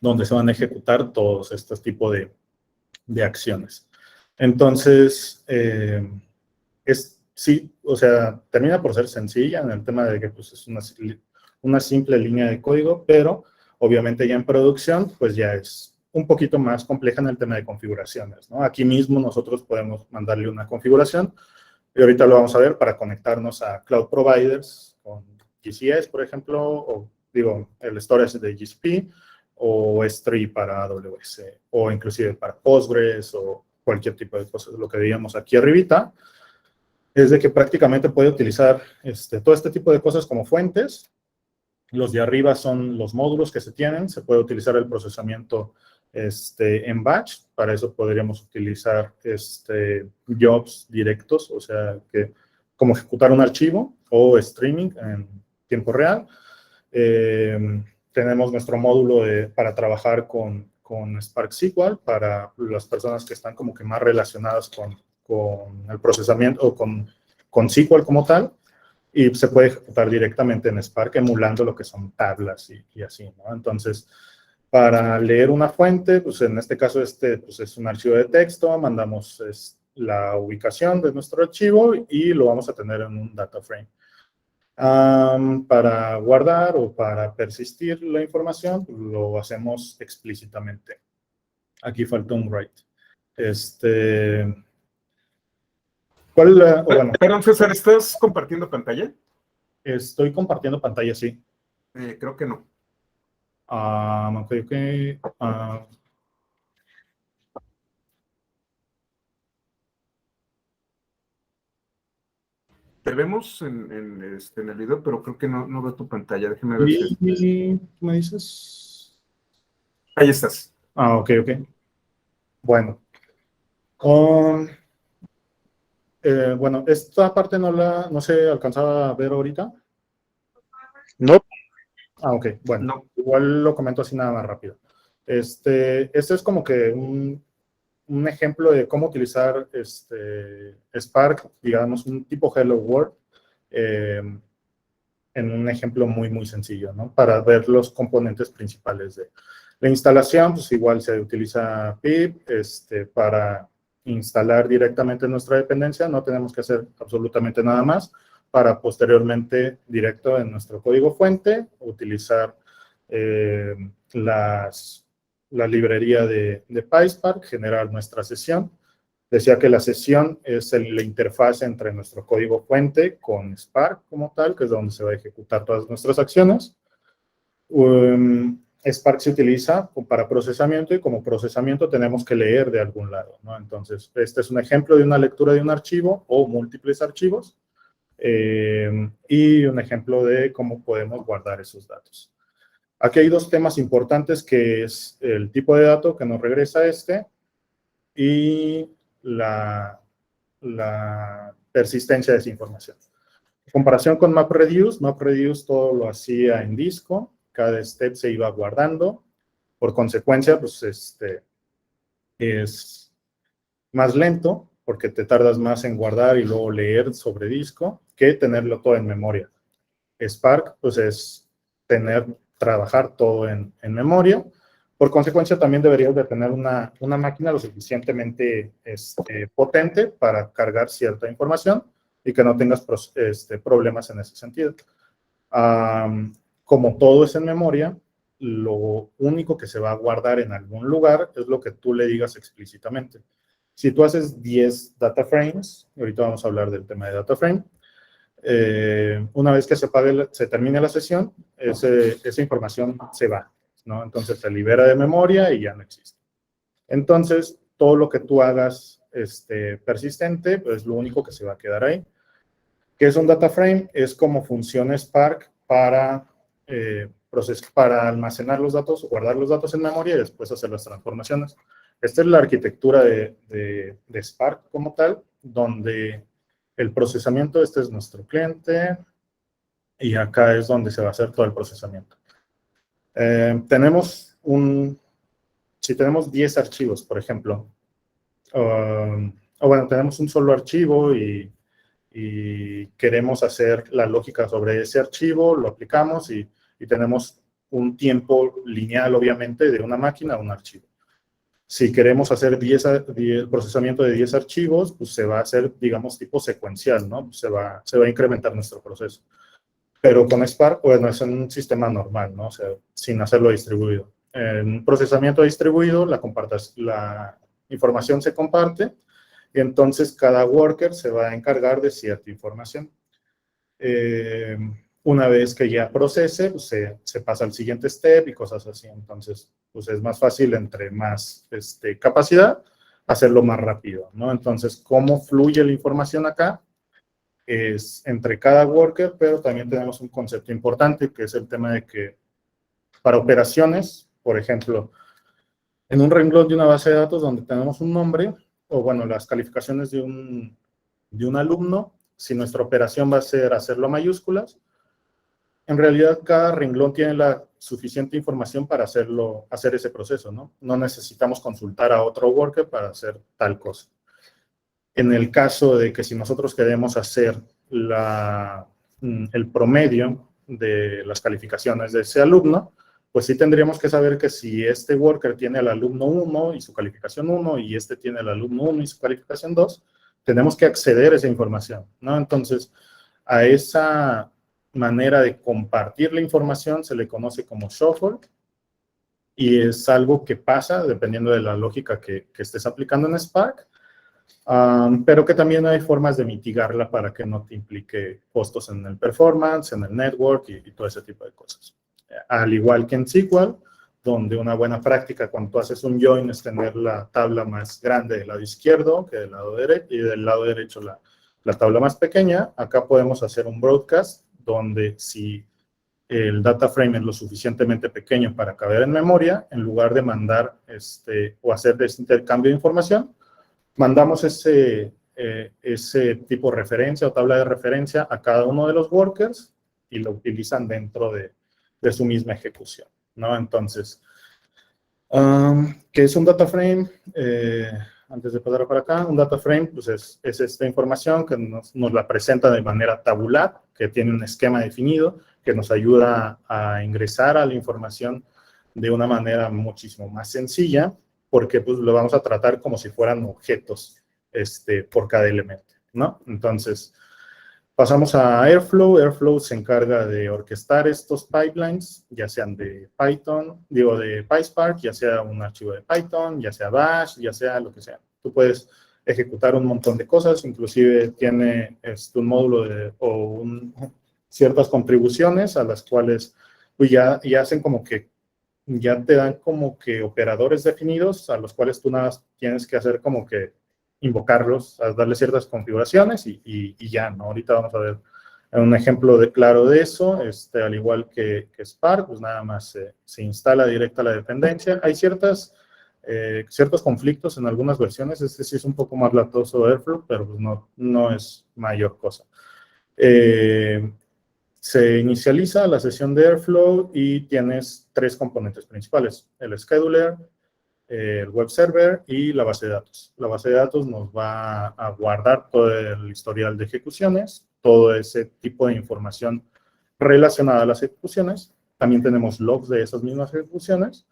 Donde se van a ejecutar todos estos tipos de acciones. Entonces, sí, o sea, termina por ser sencilla en el tema de que pues, es una simple línea de código, pero obviamente ya en producción, pues ya es un poquito más compleja en el tema de configuraciones, ¿no? Aquí mismo nosotros podemos mandarle una configuración, y ahorita lo vamos a ver para conectarnos a cloud providers con GCS, por ejemplo, o digo, el storage de GCP, o S3 para AWS, o inclusive para Postgres, o cualquier tipo de cosas. Lo que veíamos aquí arribita es de que prácticamente puede utilizar todo este tipo de cosas como fuentes. Los de arriba son los módulos que se tienen, se puede utilizar el procesamiento en batch, para eso podríamos utilizar jobs directos, o sea, como ejecutar un archivo o streaming en tiempo real. Tenemos nuestro módulo para trabajar con Spark SQL, para las personas que están como que más relacionadas con el procesamiento o con SQL como tal. Y se puede ejecutar directamente en Spark emulando lo que son tablas y así, ¿no? Entonces, para leer una fuente, pues en este caso pues es un archivo de texto, mandamos la ubicación de nuestro archivo y lo vamos a tener en un data frame. Para guardar o para persistir la información, lo hacemos explícitamente. Aquí falta un write. ¿Cuál es la...? Bueno, Perdón, César, ¿estás compartiendo pantalla? Estoy compartiendo pantalla, sí. Creo que no. Ok. Te vemos en el video, pero creo que no veo tu pantalla. Déjame ver si... ¿Y tú me dices? Ahí estás. Ok. Bueno. Bueno, esta parte no se alcanzaba a ver ahorita. No. Ok, bueno. No. Igual lo comento así nada más rápido. Este es como que un ejemplo de cómo utilizar Spark, digamos, un tipo Hello World, en un ejemplo muy, muy sencillo, ¿no? Para ver los componentes principales de la instalación, pues igual se utiliza pip, para instalar directamente nuestra dependencia, no tenemos que hacer absolutamente nada más, para posteriormente, directo en nuestro código fuente, utilizar la librería de PySpark, generar nuestra sesión. Decía que la sesión es la interfaz entre nuestro código fuente con Spark como tal, que es donde se va a ejecutar todas nuestras acciones. Spark se utiliza para procesamiento y como procesamiento tenemos que leer de algún lado, ¿no? Entonces, este es un ejemplo de una lectura de un archivo o múltiples archivos y un ejemplo de cómo podemos guardar esos datos. Aquí hay dos temas importantes, que es el tipo de dato que nos regresa y la persistencia de esa información. En comparación con MapReduce todo lo hacía en disco, cada step se iba guardando, por consecuencia, pues es más lento, porque te tardas más en guardar y luego leer sobre disco, que tenerlo todo en memoria. Spark, pues es trabajar todo en memoria, Por consecuencia, también deberías de tener una máquina lo suficientemente potente para cargar cierta información y que no tengas problemas en ese sentido. Como todo es en memoria, lo único que se va a guardar en algún lugar es lo que tú le digas explícitamente. Si tú haces 10 data frames, y ahorita vamos a hablar del tema de data frame, una vez que se termine la sesión, esa información se va, ¿no? Entonces se libera de memoria y ya no existe. Entonces, todo lo que tú hagas persistente, pues lo único que se va a quedar ahí. ¿Qué es un data frame? Es como funciona Spark para almacenar los datos, guardar los datos en memoria y después hacer las transformaciones. Esta es la arquitectura de Spark como tal, donde el procesamiento, este es nuestro cliente, y acá es donde se va a hacer todo el procesamiento. Si tenemos 10 archivos, por ejemplo, o bueno, tenemos un solo archivo y queremos hacer la lógica sobre ese archivo, lo aplicamos y tenemos un tiempo lineal, obviamente, de una máquina a un archivo. Si queremos hacer procesamiento de 10 archivos, pues se va a hacer, digamos, tipo secuencial, ¿no? Se va a incrementar nuestro proceso. Pero con Spark, bueno, es un sistema normal, ¿no? O sea, sin hacerlo distribuido. En procesamiento distribuido, la información se comparte y entonces cada worker se va a encargar de cierta información. Una vez que ya procese, pues se pasa al siguiente step y cosas así. Entonces, pues es más fácil, entre más capacidad, hacerlo más rápido, ¿no? Entonces, ¿cómo fluye la información acá? Es entre cada worker, pero también tenemos un concepto importante, que es el tema de que para operaciones, por ejemplo, en un renglón de una base de datos donde tenemos un nombre, o bueno, las calificaciones de un alumno, si nuestra operación va a ser hacerlo a mayúsculas, en realidad cada renglón tiene la suficiente información para hacer ese proceso, ¿no? No necesitamos consultar a otro worker para hacer tal cosa. En el caso de que si nosotros queremos hacer el promedio de las calificaciones de ese alumno, pues sí tendríamos que saber que si este worker tiene al alumno 1 y su calificación 1 y este tiene al alumno 1 y su calificación 2, tenemos que acceder a esa información, ¿no? Entonces, a esa manera de compartir la información se le conoce como shuffle y es algo que pasa dependiendo de la lógica que estés aplicando en Spark, pero que también hay formas de mitigarla para que no te implique costos en el performance, en el network y todo ese tipo de cosas. Al igual que en SQL, donde una buena práctica cuando tú haces un join es tener la tabla más grande del lado izquierdo que del lado derecho, y del lado derecho la tabla más pequeña. Acá podemos hacer un broadcast donde si el data frame es lo suficientemente pequeño para caber en memoria, en lugar de mandar o hacer este intercambio de información, mandamos ese tipo de referencia o tabla de referencia a cada uno de los workers y lo utilizan dentro de su misma ejecución, ¿no? Entonces, ¿qué es un data frame? Antes de pasar para acá, un data frame pues es esta información que nos la presenta de manera tabular, que tiene un esquema definido, que nos ayuda a ingresar a la información de una manera muchísimo más sencilla, porque pues lo vamos a tratar como si fueran objetos por cada elemento, ¿no? Entonces, pasamos a Airflow. Airflow se encarga de orquestar estos pipelines, ya sean de Python, de PySpark, ya sea un archivo de Python, ya sea Bash, ya sea lo que sea. Tú puedes ejecutar un montón de cosas, inclusive tiene un módulo ciertas contribuciones a las cuales pues ya hacen como que, ya te dan como que operadores definidos a los cuales tú nada más tienes que hacer como que invocarlos, a darle ciertas configuraciones y ya, ¿no? Ahorita vamos a ver un ejemplo claro de eso, al igual que Spark, pues nada más se instala directa la dependencia. Hay ciertos conflictos en algunas versiones, sí es un poco más latoso Airflow, pero pues no es mayor cosa. Se inicializa la sesión de Airflow y tienes 3 componentes principales: el scheduler, el web server y la base de datos. La base de datos nos va a guardar todo el historial de ejecuciones, todo ese tipo de información relacionada a las ejecuciones. También tenemos logs de esas mismas ejecuciones.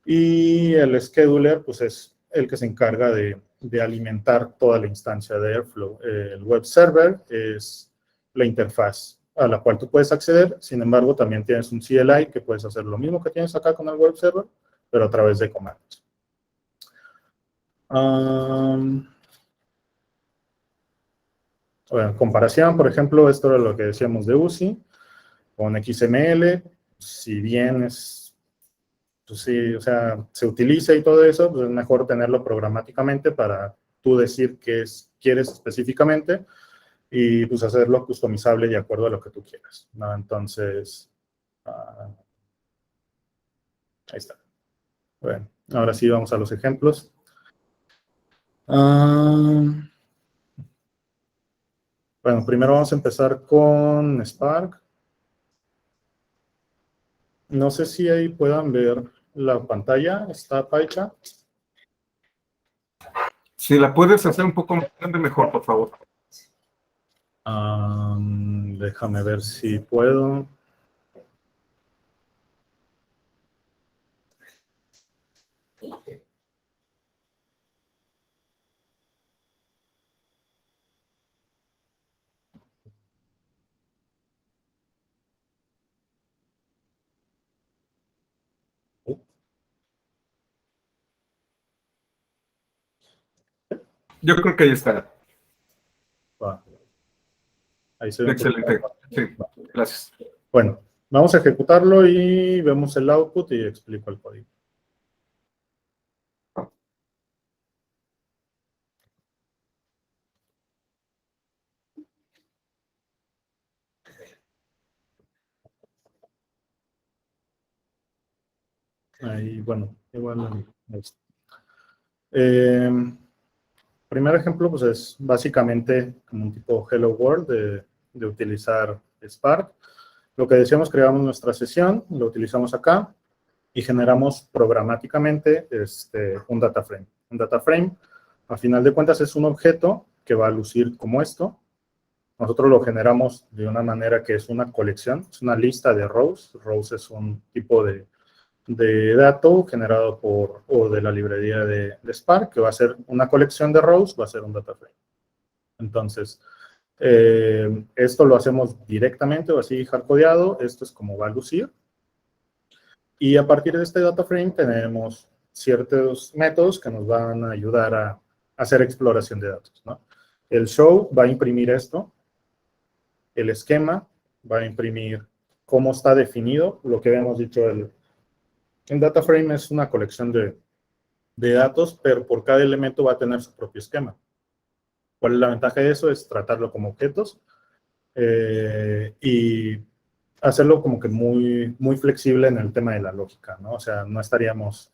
Y el scheduler, pues es el que se encarga de alimentar toda la instancia de Airflow. El web server es la interfaz a la cual tú puedes acceder. Sin embargo, también tienes un CLI que puedes hacer lo mismo que tienes acá con el web server, pero a través de comandos. Bueno, comparación, por ejemplo, esto era lo que decíamos de UCI, con XML, si bien es, pues sí, o sea, se utiliza y todo eso, pues es mejor tenerlo programáticamente para tú decir qué quieres específicamente y pues hacerlo customizable de acuerdo a lo que tú quieras, ¿no? Entonces, ahí está. Bueno, ahora sí vamos a los ejemplos. Bueno, primero vamos a empezar con Spark. No sé si ahí puedan ver la pantalla, está Paicha. Si la puedes hacer un poco más grande, mejor, por favor. Déjame ver si puedo. Yo creo que ahí está. Va. Ahí se ve un poquito. Excelente. Sí, gracias. Bueno, vamos a ejecutarlo y vemos el output y explico el código. Ahí, bueno, igual. Primer ejemplo, pues es básicamente como un tipo Hello World de utilizar Spark. Lo que decíamos, creamos nuestra sesión, lo utilizamos acá y generamos programáticamente un data frame. Un data frame, a final de cuentas, es un objeto que va a lucir como esto. Nosotros lo generamos de una manera que es una colección, es una lista de rows. Rows es un tipo de dato generado o de la librería de Spark, que va a ser una colección de rows, va a ser un data frame. Entonces, esto lo hacemos directamente o así hardcodeado, esto es como va a lucir. Y a partir de este data frame tenemos ciertos métodos que nos van a ayudar a hacer exploración de datos, ¿no? El show va a imprimir esto, el esquema va a imprimir cómo está definido, lo que habíamos dicho, el data frame es una colección de datos, pero por cada elemento va a tener su propio esquema. ¿Cuál es la ventaja de eso? Es tratarlo como objetos y hacerlo como que muy, muy flexible en el tema de la lógica, ¿no? O sea, no estaríamos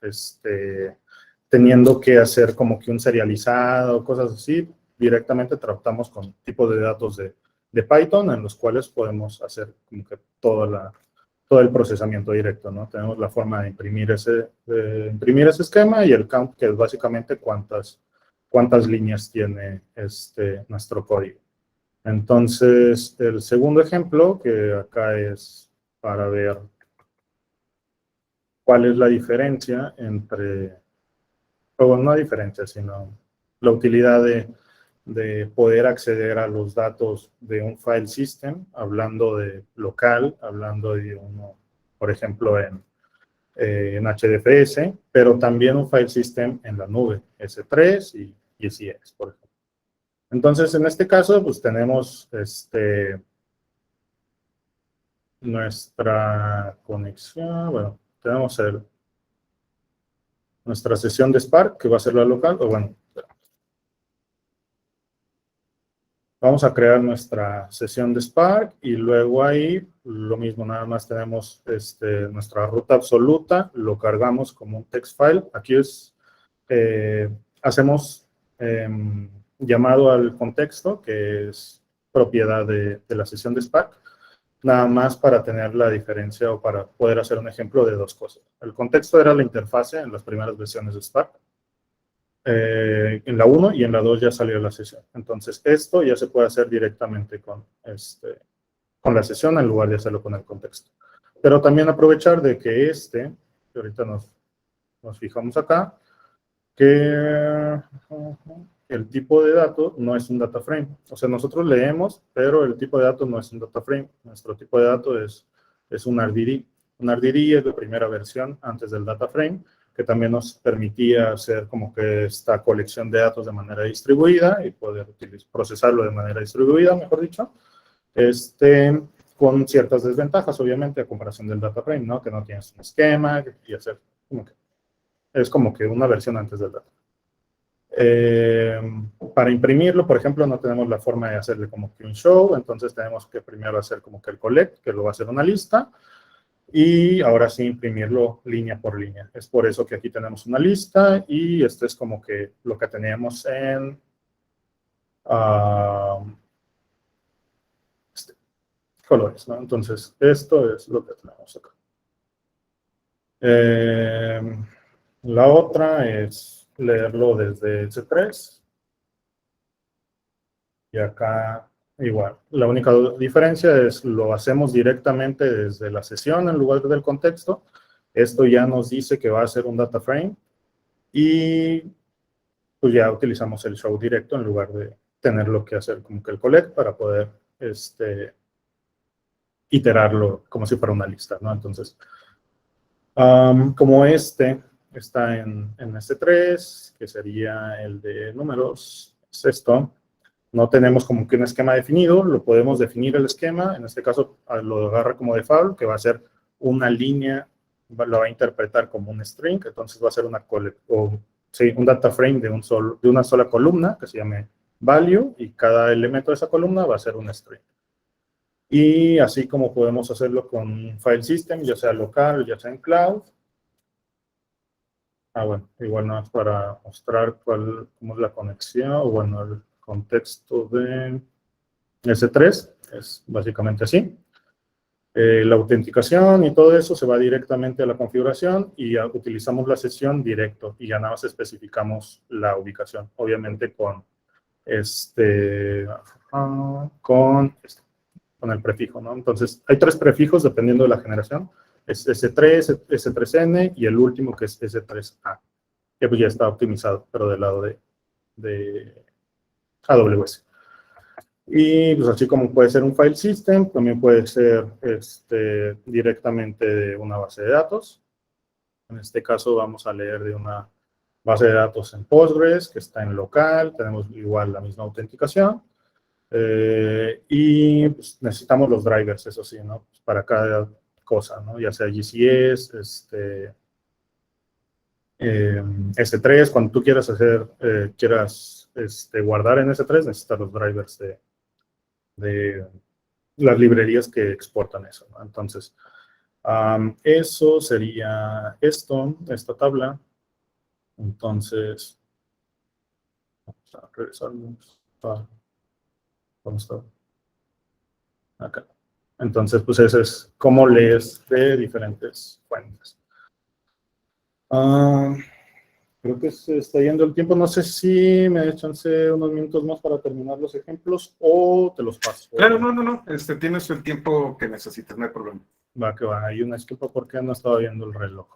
teniendo que hacer como que un serializado, cosas así. Directamente tratamos con tipos de datos de Python en los cuales podemos hacer como que todo el procesamiento directo, ¿no? Tenemos la forma de imprimir ese esquema y el count, que es básicamente cuántas líneas tiene nuestro código. Entonces, el segundo ejemplo, que acá es para ver cuál es la diferencia entre, o no diferencia, sino la utilidad de poder acceder a los datos de un file system, hablando de local, hablando de uno, por ejemplo, en HDFS, pero también un file system en la nube, S3 y SIX, por ejemplo. Entonces, en este caso, pues tenemos nuestra conexión, bueno, tenemos nuestra sesión de Spark, que va a ser la local, o bueno, vamos a crear nuestra sesión de Spark y luego ahí lo mismo, nada más tenemos nuestra ruta absoluta, lo cargamos como un text file. Aquí hacemos llamado al contexto, que es propiedad de la sesión de Spark, nada más para tener la diferencia o para poder hacer un ejemplo de dos cosas. El contexto era la interfase en las primeras versiones de Spark. En la 1 y en la 2 ya salió la sesión. Entonces, esto ya se puede hacer directamente con la sesión en lugar de hacerlo con el contexto. Pero también aprovechar de que que ahorita nos nos fijamos acá que el tipo de dato no es un data frame. O sea, nosotros leemos, pero el tipo de dato no es un data frame. Nuestro tipo de dato es un RDD. Un RDD es la primera versión antes del data frame, que también nos permitía hacer como que esta colección de datos de manera distribuida y poder procesarlo de manera distribuida, mejor dicho, con ciertas desventajas, obviamente, a comparación del data frame, ¿no? Que no tienes un esquema y hacer como que es como que una versión antes del data. Para imprimirlo, por ejemplo, no tenemos la forma de hacerle como que un show, entonces tenemos que primero hacer como que el collect, que lo va a hacer una lista, y ahora sí imprimirlo línea por línea. Es por eso que aquí tenemos una lista, y esto es como que lo que teníamos en colores, ¿no? Entonces, esto es lo que tenemos acá. La otra es leerlo desde C3. Y acá igual. La única diferencia es lo hacemos directamente desde la sesión en lugar del contexto. Esto ya nos dice que va a ser un data frame. Y pues ya utilizamos el show directo en lugar de tenerlo que hacer como que el collect para poder iterarlo como si fuera una lista, ¿no? Entonces, como está en S3, que sería el de números, es esto. No tenemos como que un esquema definido, lo podemos definir el esquema, en este caso lo agarra como default, que va a ser una línea, lo va a interpretar como un string, entonces va a ser un data frame de una sola columna, que se llame value, y cada elemento de esa columna va a ser un string. Y así como podemos hacerlo con file system, ya sea local, ya sea en cloud. Bueno, igual no es para mostrar cómo es la conexión, o bueno, el contexto de S3 es básicamente así. La autenticación y todo eso se va directamente a la configuración y ya utilizamos la sesión directo y ya nada más especificamos la ubicación, obviamente con el prefijo, ¿no? Entonces, hay 3 prefijos dependiendo de la generación. Es S3, S3N y el último que es S3A, que pues ya está optimizado, pero del lado de AWS. Y pues así como puede ser un file system, también puede ser directamente de una base de datos. En este caso vamos a leer de una base de datos en Postgres, que está en local, tenemos igual la misma autenticación. Y pues, necesitamos los drivers, eso sí, ¿no? Pues para cada cosa, ¿no? Ya sea GCS, S3, cuando tú quieras guardar en S3, necesitas los drivers de las librerías que exportan eso, ¿no? Entonces, eso sería esta tabla. Entonces, vamos a regresarnos ¿dónde está? Acá. Entonces, pues ese es cómo lees de diferentes fuentes. Creo que se está yendo el tiempo. No sé si me chance unos minutos más para terminar los ejemplos o te los paso. Claro, no. Tienes el tiempo que necesites, no hay problema. Va, que va. Hay una disculpa porque no estaba viendo el reloj.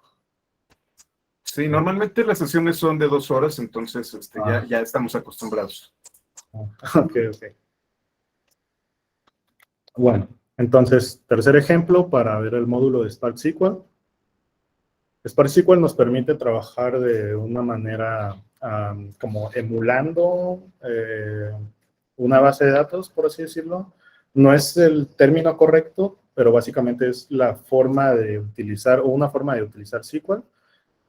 Sí, normalmente las sesiones son de 2 horas, entonces ya estamos acostumbrados. Ok. Bueno, entonces, tercer ejemplo para ver el módulo de Spark SQL. Spark SQL nos permite trabajar de una manera como emulando una base de datos, por así decirlo. No es el término correcto, pero básicamente es la forma de utilizar, o una forma de utilizar SQL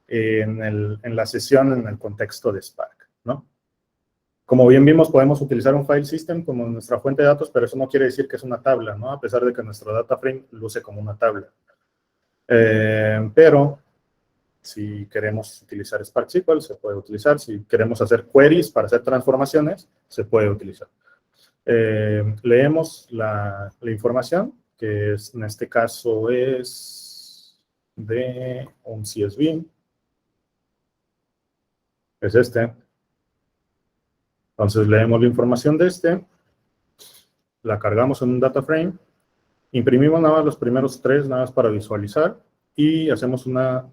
en la sesión en el contexto de Spark, ¿no? Como bien vimos, podemos utilizar un file system como nuestra fuente de datos, pero eso no quiere decir que es una tabla, ¿no? A pesar de que nuestro data frame luce como una tabla. Pero si queremos utilizar Spark SQL, se puede utilizar. Si queremos hacer queries para hacer transformaciones, se puede utilizar. Leemos la información, que en este caso es de un CSV. Es Entonces leemos la información de la cargamos en un data frame, imprimimos nada más los primeros 3, nada más para visualizar, y hacemos una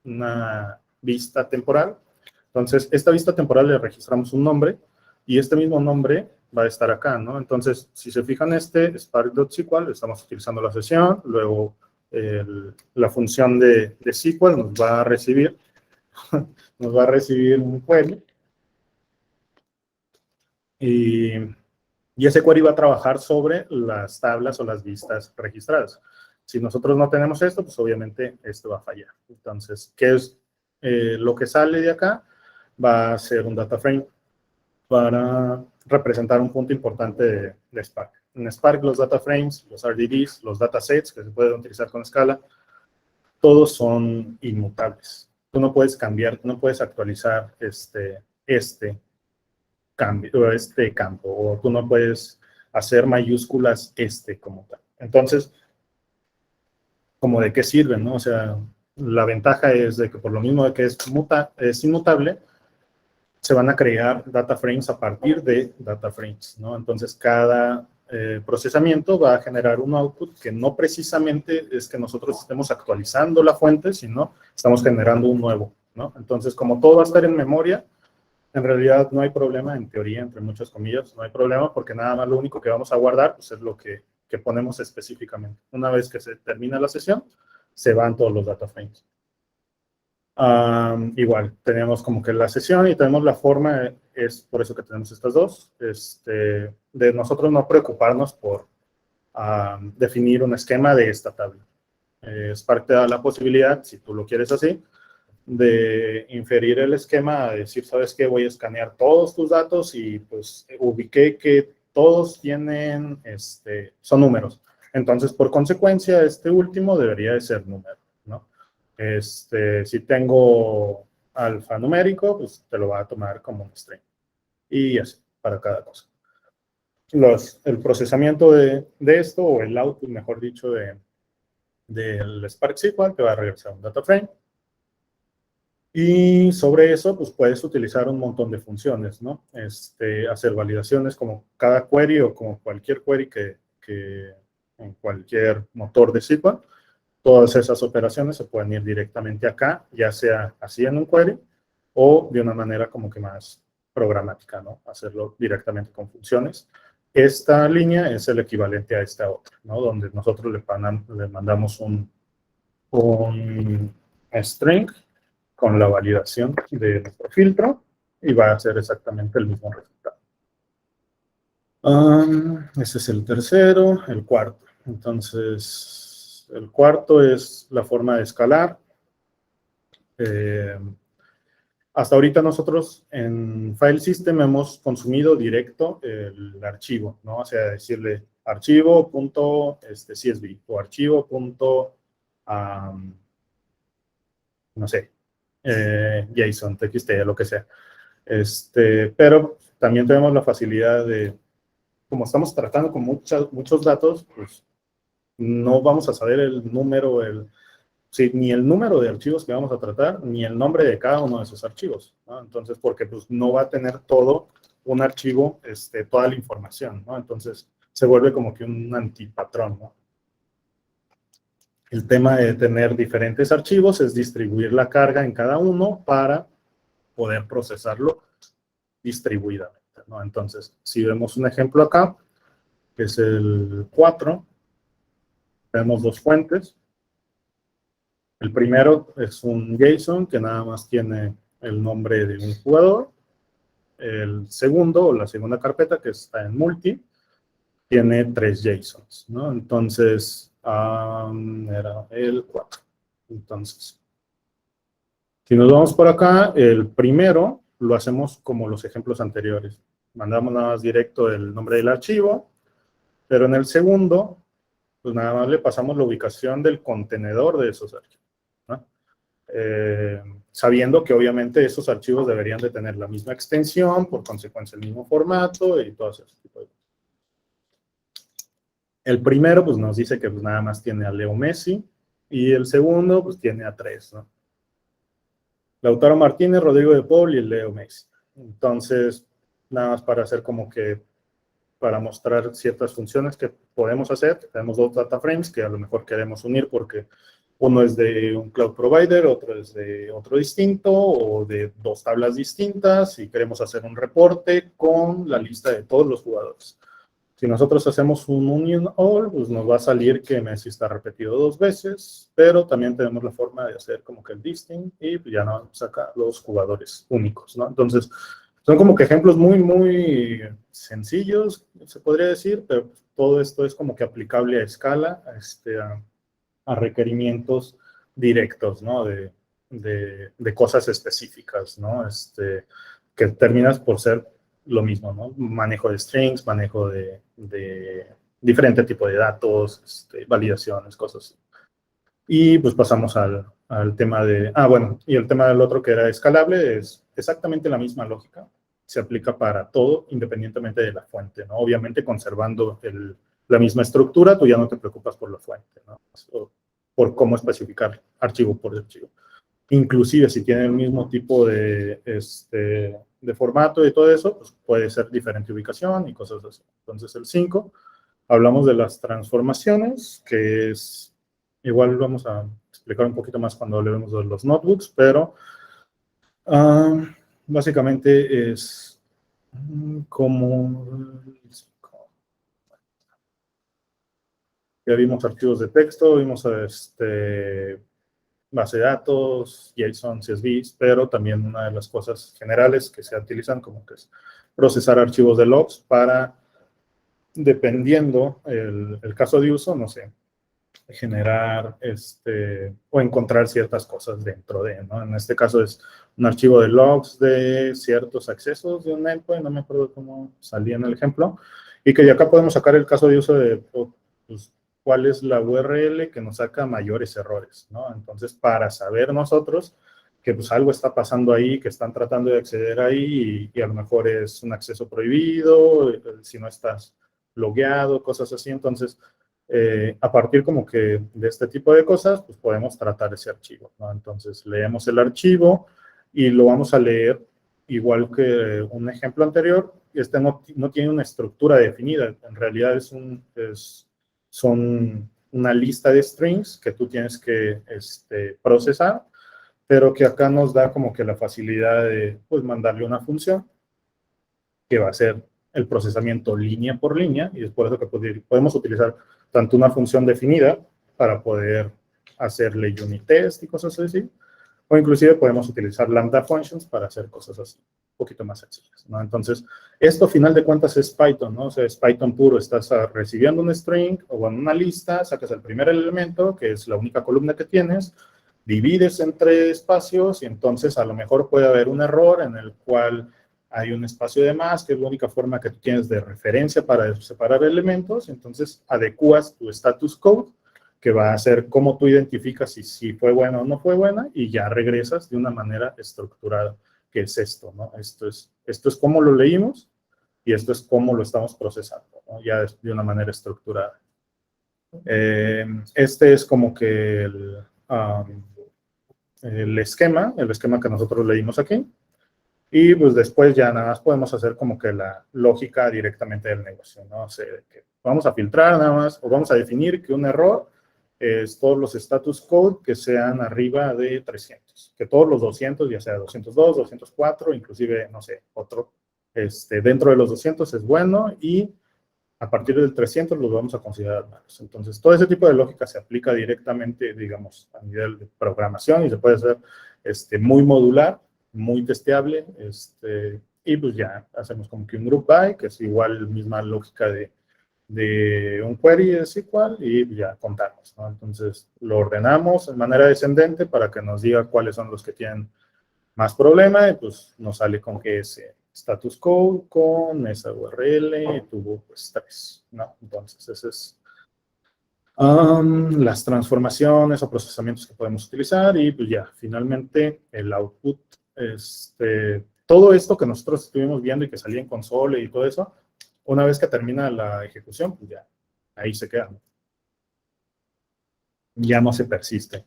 una vista temporal. Entonces, esta vista temporal le registramos un nombre y este mismo nombre va a estar acá, ¿no? Entonces, si se fijan, spark.sql, estamos utilizando la sesión, luego la función de SQL nos va a recibir un query y ese query va a trabajar sobre las tablas o las vistas registradas. Si nosotros no tenemos esto, pues obviamente esto va a fallar. Entonces, ¿qué es lo que sale de acá? Va a ser un data frame para representar un punto importante de Spark. En Spark, los data frames, los RDBs, los datasets que se pueden utilizar con Scala, todos son inmutables. Tú no puedes cambiar, no puedes actualizar este campo, o tú no puedes hacer mayúsculas como tal. Entonces, ¿como de qué sirve, no? O sea, la ventaja es de que por lo mismo de que es inmutable, se van a crear data frames a partir de data frames, ¿no? Entonces, cada procesamiento va a generar un output que no precisamente es que nosotros estemos actualizando la fuente, sino estamos generando un nuevo, ¿no? Entonces, como todo va a estar en memoria, en realidad no hay problema, en teoría, entre muchas comillas, no hay problema porque nada más lo único que vamos a guardar pues, es lo que ponemos específicamente. Una vez que se termina la sesión, se van todos los data frames. Igual, tenemos como que la sesión y tenemos la forma, es por eso que tenemos estas dos, de nosotros no preocuparnos por definir un esquema de esta tabla. Spark te da la posibilidad, si tú lo quieres así, de inferir el esquema, a decir, ¿sabes qué? Voy a escanear todos tus datos y pues ubiqué que todos tienen, son números. Entonces, por consecuencia, este último debería de ser número, ¿no? Si tengo alfanumérico, pues te lo va a tomar como un string. Y así, para cada cosa. El procesamiento de esto, o el output, mejor dicho, del Spark SQL, te va a regresar un data frame. Y sobre eso, pues puedes utilizar un montón de funciones, ¿no? Hacer validaciones como cada query o como cualquier query que en cualquier motor de SQL. Todas esas operaciones se pueden ir directamente acá, ya sea así en un query o de una manera como que más programática, ¿no? Hacerlo directamente con funciones. Esta línea es el equivalente a esta otra, ¿no? Donde nosotros le mandamos un string con la validación de nuestro filtro y va a ser exactamente el mismo resultado. Ese es el tercero, el cuarto. Entonces, el cuarto es la forma de escalar. Hasta ahorita nosotros en File System hemos consumido directo el archivo, ¿no? O sea, decirle archivo.csv o archivo. No sé, JSON, TXT, lo que sea. Pero también tenemos la facilidad de, como estamos tratando con muchos datos, pues no vamos a saber el número, ni el número de archivos que vamos a tratar, ni el nombre de cada uno de esos archivos, ¿no? Entonces, porque pues no va a tener todo un archivo, toda la información, ¿no? Entonces, se vuelve como que un antipatrón, ¿no? El tema de tener diferentes archivos es distribuir la carga en cada uno para poder procesarlo distribuidamente, ¿no? Entonces, si vemos un ejemplo acá, que es el 4, tenemos dos fuentes. El primero es un JSON que nada más tiene el nombre de un jugador. El segundo, o la segunda carpeta, que está en multi, tiene 3 JSONs, ¿no? Entonces, era el 4. Entonces, si nos vamos por acá, el primero lo hacemos como los ejemplos anteriores. Mandamos nada más directo el nombre del archivo, pero en el segundo, pues nada más le pasamos la ubicación del contenedor de esos archivos, ¿no? Sabiendo que obviamente esos archivos deberían de tener la misma extensión, por consecuencia el mismo formato y todo ese tipo de cosas. El primero, pues nos dice que pues, nada más tiene a Leo Messi, y el segundo, pues tiene a 3, ¿no? Lautaro Martínez, Rodrigo de Paul y Leo Messi. Entonces, nada más para hacer como que, para mostrar ciertas funciones que podemos hacer. Tenemos dos data frames que a lo mejor queremos unir porque Uno es de un cloud provider, otro es de otro distinto o de dos tablas distintas y queremos hacer un reporte con la lista de todos los jugadores. Si nosotros hacemos un union all, pues nos va a salir que Messi está repetido 2 veces, pero también tenemos la forma de hacer como que el distinct y pues ya no saca los jugadores únicos, ¿no? Entonces, son como que ejemplos muy, muy sencillos, se podría decir, pero todo esto es como que aplicable a escala, a requerimientos directos, ¿no? De cosas específicas, ¿no? Que terminas por ser lo mismo, ¿no? Manejo de strings, manejo de diferente tipo de datos, validaciones, cosas así. Y pues pasamos al tema de... bueno, y el tema del otro que era escalable es exactamente la misma lógica. Se aplica para todo independientemente de la fuente, ¿no? Obviamente conservando la misma estructura, tú ya no te preocupas por la fuente, ¿no? O por cómo especificar archivo por archivo. Inclusive si tiene el mismo tipo de formato y todo eso, pues puede ser diferente ubicación y cosas así. Entonces el 5, hablamos de las transformaciones, que es, igual vamos a explicar un poquito más cuando hablemos de los notebooks, pero básicamente es como... Ya vimos archivos de texto, vimos base de datos, JSON, CSV, pero también una de las cosas generales que se utilizan como que es procesar archivos de logs para, dependiendo el caso de uso, no sé, generar o encontrar ciertas cosas dentro de, ¿no? En este caso es un archivo de logs de ciertos accesos de un endpoint, no me acuerdo cómo salía en el ejemplo, y que de acá podemos sacar el caso de uso de, pues, cuál es la URL que nos saca mayores errores, ¿no? Entonces, para saber nosotros que pues algo está pasando ahí, que están tratando de acceder ahí y a lo mejor es un acceso prohibido, si no estás logueado, cosas así. Entonces, a partir como que de este tipo de cosas, pues podemos tratar ese archivo, ¿no? Entonces, leemos el archivo y lo vamos a leer igual que un ejemplo anterior. No tiene una estructura definida, en realidad son una lista de strings que tú tienes que procesar, pero que acá nos da como que la facilidad de pues, mandarle una función que va a ser el procesamiento línea por línea, y es por eso que podemos utilizar tanto una función definida para poder hacerle unit test y cosas así, o inclusive podemos utilizar lambda functions para hacer cosas así, un poquito más sencillas, ¿no? Entonces, esto a final de cuentas es Python, ¿no? O sea, es Python puro. Estás recibiendo un string o en una lista, sacas el primer elemento, que es la única columna que tienes, divides entre espacios y entonces a lo mejor puede haber un error en el cual hay un espacio de más, que es la única forma que tú tienes de referencia para separar elementos. Entonces, adecuas tu status code, que va a ser cómo tú identificas si fue buena o no fue buena, y ya regresas de una manera estructurada, que es esto, ¿no? Esto es cómo lo leímos y esto es cómo lo estamos procesando, ¿no? Ya de una manera estructurada. Este es como que el esquema que nosotros leímos aquí. Y pues después ya nada más podemos hacer como que la lógica directamente del negocio, ¿no? O sea, que vamos a filtrar nada más, o vamos a definir que un error es todos los status code que sean arriba de 300, que todos los 200, ya sea 202, 204, inclusive, no sé, otro, dentro de los 200 es bueno, y a partir del 300 los vamos a considerar malos. Entonces, todo ese tipo de lógica se aplica directamente, digamos, a nivel de programación, y se puede hacer muy modular, muy testeable, y pues ya hacemos como que un group by, que es igual misma lógica de un query de SQL, y ya contamos, ¿no? Entonces, lo ordenamos de manera descendente para que nos diga cuáles son los que tienen más problema, y pues nos sale con que ese status code con esa URL tuvo pues 3, ¿no? Entonces, ese es las transformaciones o procesamientos que podemos utilizar, y pues ya, finalmente el output, todo esto que nosotros estuvimos viendo y que salía en console y todo eso, una vez que termina la ejecución, pues ya, ahí se queda, ¿no? Ya no se persiste.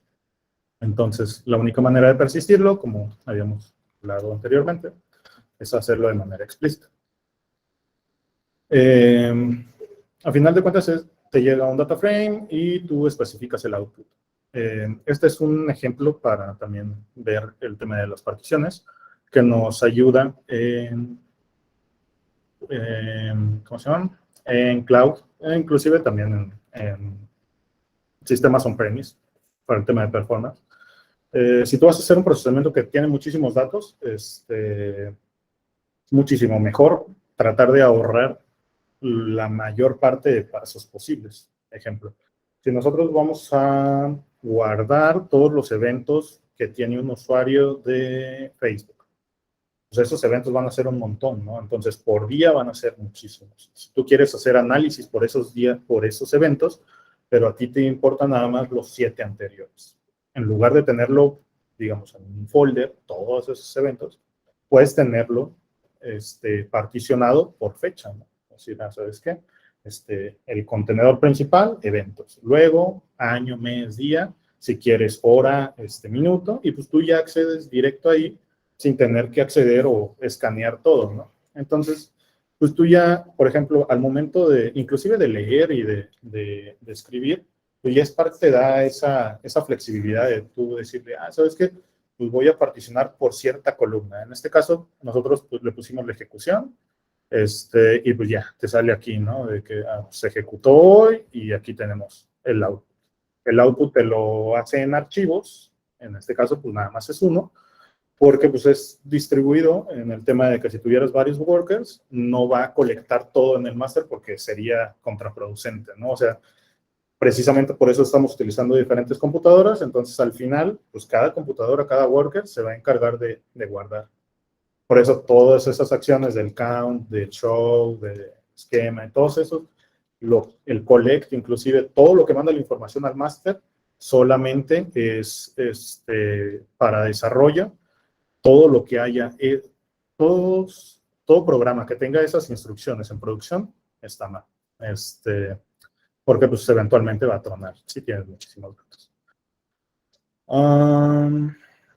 Entonces, la única manera de persistirlo, como habíamos hablado anteriormente, es hacerlo de manera explícita. A final de cuentas, te llega un data frame y tú especificas el output. Este es un ejemplo para también ver el tema de las particiones, que nos ayuda ¿cómo se llama? En cloud, inclusive también en sistemas on-premise, para el tema de performance. Si tú vas a hacer un procesamiento que tiene muchísimos datos, es muchísimo mejor tratar de ahorrar la mayor parte de pasos posibles. Ejemplo, si nosotros vamos a guardar todos los eventos que tiene un usuario de Facebook, pues esos eventos van a ser un montón, ¿no? Entonces, por día van a ser muchísimos. Si tú quieres hacer análisis por esos días, por esos eventos, pero a ti te importan nada más los 7 anteriores. En lugar de tenerlo, digamos, en un folder, todos esos eventos, puedes tenerlo particionado por fecha, ¿no? Es decir, ¿sabes qué? El contenedor principal, eventos. Luego, año, mes, día, si quieres hora, minuto, y pues tú ya accedes directo ahí sin tener que acceder o escanear todo, ¿no? Entonces, pues tú ya, por ejemplo, al momento de, inclusive de leer y de escribir, pues ya Spark te da esa flexibilidad de tú decirle, ¿sabes qué? Pues voy a particionar por cierta columna. En este caso, nosotros pues, le pusimos la ejecución, y pues ya, te sale aquí, ¿no? De que se ejecutó hoy y aquí tenemos el output. El output te lo hace en archivos, en este caso, pues nada más es uno, porque pues es distribuido en el tema de que si tuvieras varios workers, no va a colectar todo en el master porque sería contraproducente, ¿no? O sea, precisamente por eso estamos utilizando diferentes computadoras, entonces al final, pues cada computadora, cada worker se va a encargar de guardar. Por eso todas esas acciones del count, del show, del esquema, y todos esos, el collect, inclusive todo lo que manda la información al master, solamente es para desarrollo. Todo lo que haya, todo programa que tenga esas instrucciones en producción está mal. Porque pues eventualmente va a tronar si tienes muchísimos datos.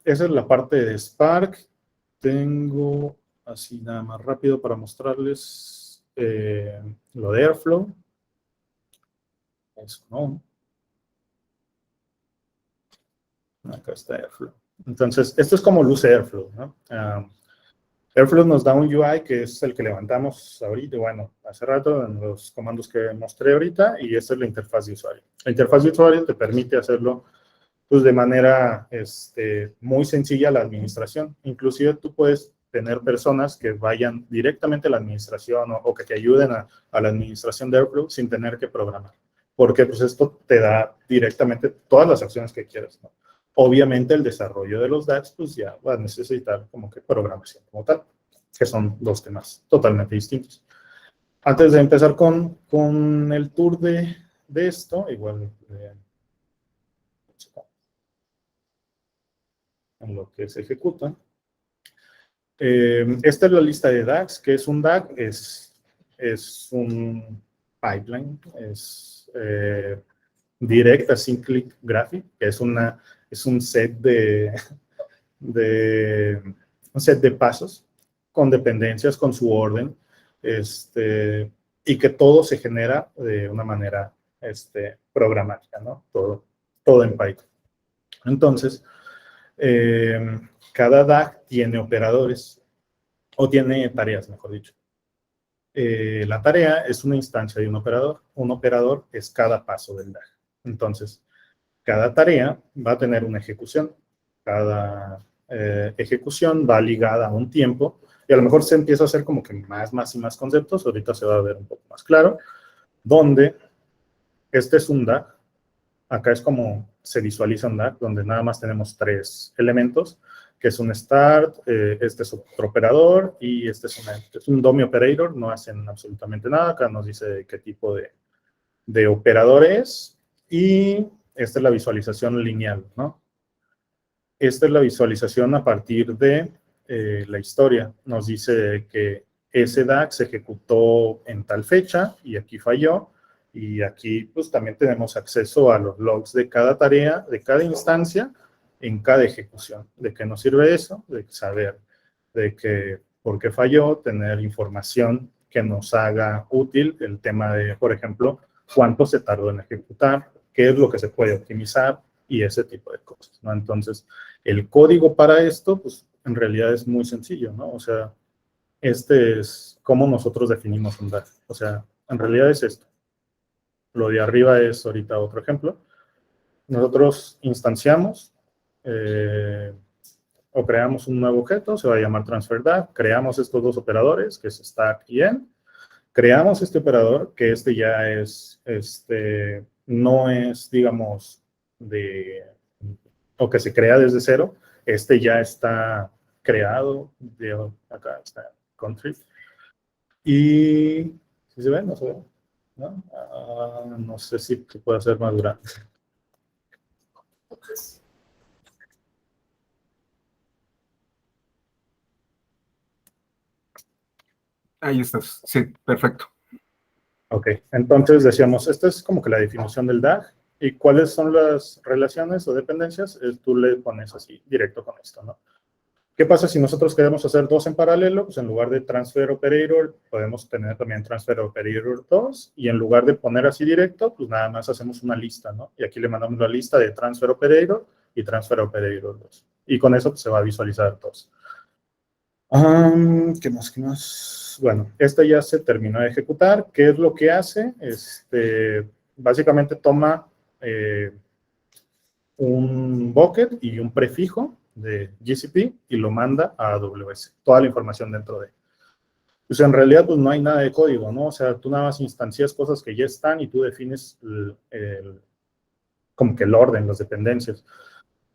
Esa es la parte de Spark. Tengo así nada más rápido para mostrarles lo de Airflow. Eso no. Acá está Airflow. Entonces, esto es como luce Airflow, ¿no? Airflow nos da un UI que es el que levantamos ahorita, bueno, hace rato en los comandos que mostré ahorita, y esta es la interfaz de usuario. La interfaz de usuario te permite hacerlo pues, de manera muy sencilla la administración. Inclusive tú puedes tener personas que vayan directamente a la administración o que te ayuden a la administración de Airflow sin tener que programar. Porque pues esto te da directamente todas las acciones que quieras, ¿no? Obviamente el desarrollo de los DAGs pues ya va a necesitar como que programación como tal, que son dos temas totalmente distintos. Antes de empezar con el tour de esto, igual en lo que se ejecuta. Esta es la lista de DAGs. ¿Qué es un DAG? Es un pipeline, es Direct Acyclic Graphic, que es un set de pasos con dependencias, con su orden, y que todo se genera de una manera programática, ¿no? Todo en Python. Entonces, cada DAG tiene operadores, o tiene tareas, mejor dicho. La tarea es una instancia de un operador. Un operador es cada paso del DAG. Entonces, cada tarea va a tener una ejecución. Cada ejecución va ligada a un tiempo. Y a lo mejor se empieza a hacer como que más y más conceptos. Ahorita se va a ver un poco más claro. Donde este es un DAG. Acá es como se visualiza un DAG, donde nada más tenemos 3 elementos, que es un start, este es otro operador, y este es un dummy operator, no hacen absolutamente nada. Acá nos dice qué tipo de operador es, y esta es la visualización lineal, ¿no? Esta es la visualización a partir de la historia. Nos dice que ese DAG se ejecutó en tal fecha, y aquí falló, y aquí pues también tenemos acceso a los logs de cada tarea, de cada instancia, en cada ejecución. ¿De qué nos sirve eso? De saber de que por qué falló, tener información que nos haga útil el tema de, por ejemplo, cuánto se tardó en ejecutar, qué es lo que se puede optimizar, y ese tipo de cosas, ¿no? Entonces, el código para esto, pues, en realidad es muy sencillo, ¿no? O sea, este es cómo nosotros definimos un DAG. O sea, en realidad es esto. Lo de arriba es ahorita otro ejemplo. Nosotros instanciamos o creamos un nuevo objeto, se va a llamar transfer DAG, creamos estos dos operadores, que es stack y end, creamos este operador, que este ya es, no es, digamos, o que se crea desde cero, este ya está creado, acá está country, y, ¿sí se ve? No se ve, ¿no? No sé si se puede hacer más grande. Ahí estás. Sí, perfecto. Ok, entonces decíamos, esta es como que la definición del DAG. ¿Y cuáles son las relaciones o dependencias? Tú le pones así, directo con esto, ¿no? ¿Qué pasa si nosotros queremos hacer dos en paralelo? Pues en lugar de transfer operator, podemos tener también transfer operator 2, y en lugar de poner así directo, pues nada más hacemos una lista, ¿no? Y aquí le mandamos la lista de transfer operator y transfer operator 2. Y con eso pues, se va a visualizar todos. ¿Qué más? ¿Qué más? Bueno, esta ya se terminó de ejecutar. ¿Qué es lo que hace? Básicamente toma un bucket y un prefijo de GCP y lo manda a AWS. Toda la información dentro de. Pues en realidad pues no hay nada de código, ¿no? O sea, tú nada más instancias cosas que ya están y tú defines como que el orden, las dependencias.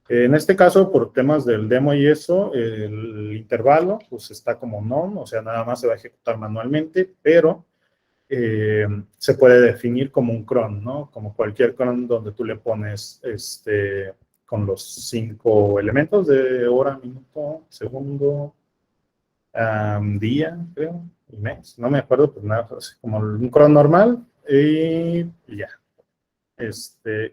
En este caso, por temas del demo y eso, el intervalo pues está como none, o sea, nada más se va a ejecutar manualmente, pero se puede definir como un cron, ¿no? Como cualquier cron donde tú le pones con los 5 elementos de hora, minuto, segundo, día, creo, y mes. No me acuerdo, pues nada, así como un cron normal y ya.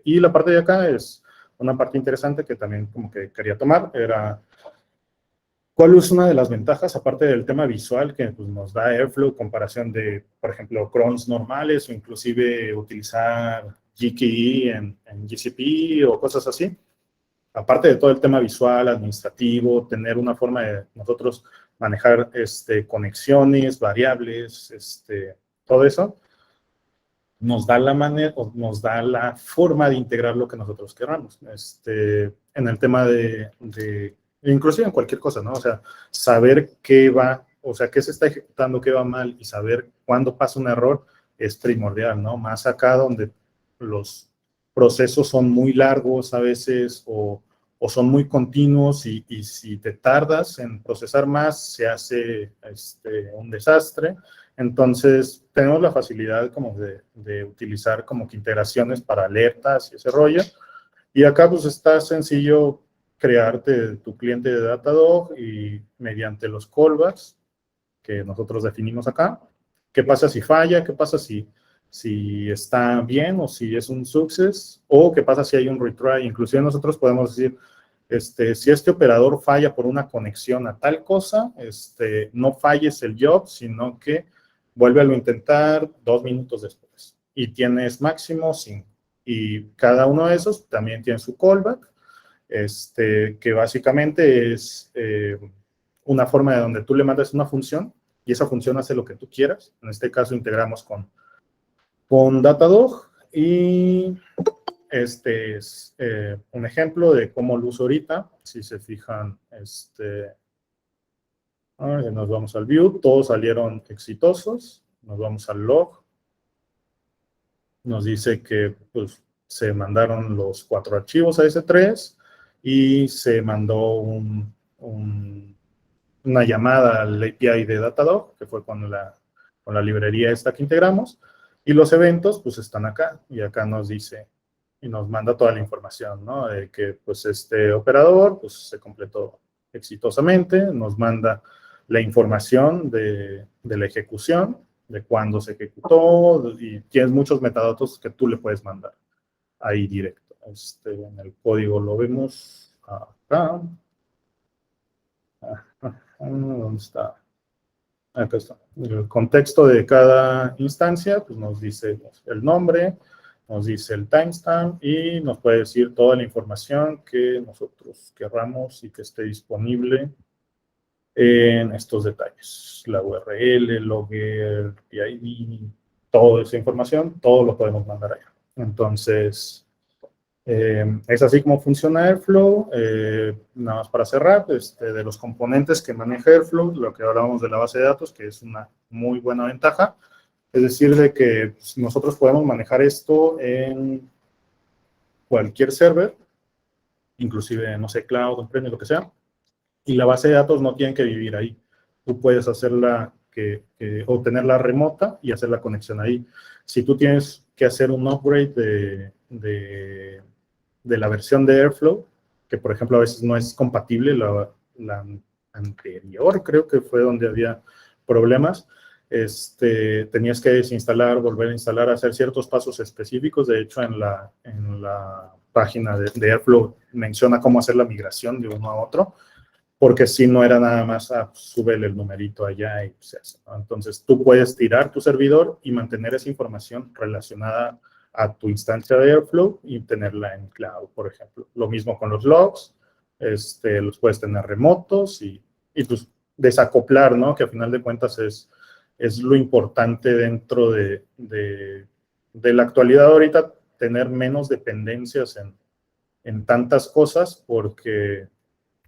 Y la parte de acá es una parte interesante que también como que quería tomar, era cuál es una de las ventajas, aparte del tema visual que pues, nos da Airflow, comparación de, por ejemplo, crons normales o inclusive utilizar GKE en GCP o cosas así. Aparte de todo el tema visual, administrativo, tener una forma de nosotros manejar conexiones, variables, todo eso, nos da la manera, nos da la forma de integrar lo que nosotros queramos. En el tema inclusive en cualquier cosa, ¿no? O sea, saber qué va, o sea, qué se está ejecutando, qué va mal y saber cuándo pasa un error es primordial, ¿no? Más acá donde los procesos son muy largos a veces o son muy continuos y si te tardas en procesar más, se hace un desastre. Entonces, tenemos la facilidad como de utilizar como que integraciones para alertas y ese rollo. Y acá pues está sencillo crearte tu cliente de Datadog y mediante los callbacks que nosotros definimos acá. ¿Qué pasa si falla? ¿Qué pasa si está bien o si es un success? ¿O qué pasa si hay un retry? Inclusive nosotros podemos decir, si este operador falla por una conexión a tal cosa, no falles el job, sino que vuélvelo a intentar 2 minutos después. Y tienes máximo 5. Y cada uno de esos también tiene su callback, que básicamente es una forma de donde tú le mandas una función y esa función hace lo que tú quieras. En este caso integramos con Datadog y este es un ejemplo de cómo lo uso ahorita. Si se fijan, nos vamos al view, todos salieron exitosos. Nos vamos al log. Nos dice que pues, se mandaron los 4 archivos a S3 y se mandó una llamada al API de Datadog, que fue con la librería esta que integramos. Y los eventos, pues, están acá. Y acá nos dice y nos manda toda la información, ¿no? De que, pues, este operador, pues, se completó exitosamente. Nos manda la información de la ejecución, de cuándo se ejecutó, y tienes muchos metadatos que tú le puedes mandar ahí directo. En el código lo vemos acá. ¿Dónde está? Acá está. El contexto de cada instancia, pues nos dice el nombre, nos dice el timestamp y nos puede decir toda la información que nosotros querramos y que esté disponible en estos detalles. La URL, el logger, PID, toda esa información, todo lo podemos mandar allá. Entonces, es así como funciona Airflow. Nada más para cerrar, de los componentes que maneja Airflow, lo que hablábamos de la base de datos, que es una muy buena ventaja, es decir, de que pues, nosotros podemos manejar esto en cualquier server, inclusive, no sé, cloud, on-premise, lo que sea, y la base de datos no tiene que vivir ahí. Tú puedes hacerla, o tenerla remota y hacer la conexión ahí. Si tú tienes que hacer un upgrade de la versión de Airflow, que por ejemplo a veces no es compatible, la anterior creo que fue donde había problemas, tenías que desinstalar, volver a instalar, hacer ciertos pasos específicos. De hecho, en la página de Airflow menciona cómo hacer la migración de uno a otro, porque si no era nada más, súbele el numerito allá y se hace, ¿no? Entonces, tú puedes tirar tu servidor y mantener esa información relacionada a tu instancia de Airflow y tenerla en cloud, por ejemplo. Lo mismo con los logs, los puedes tener remotos y pues desacoplar, ¿no? Que a final de cuentas es lo importante dentro de la actualidad ahorita, tener menos dependencias en tantas cosas, porque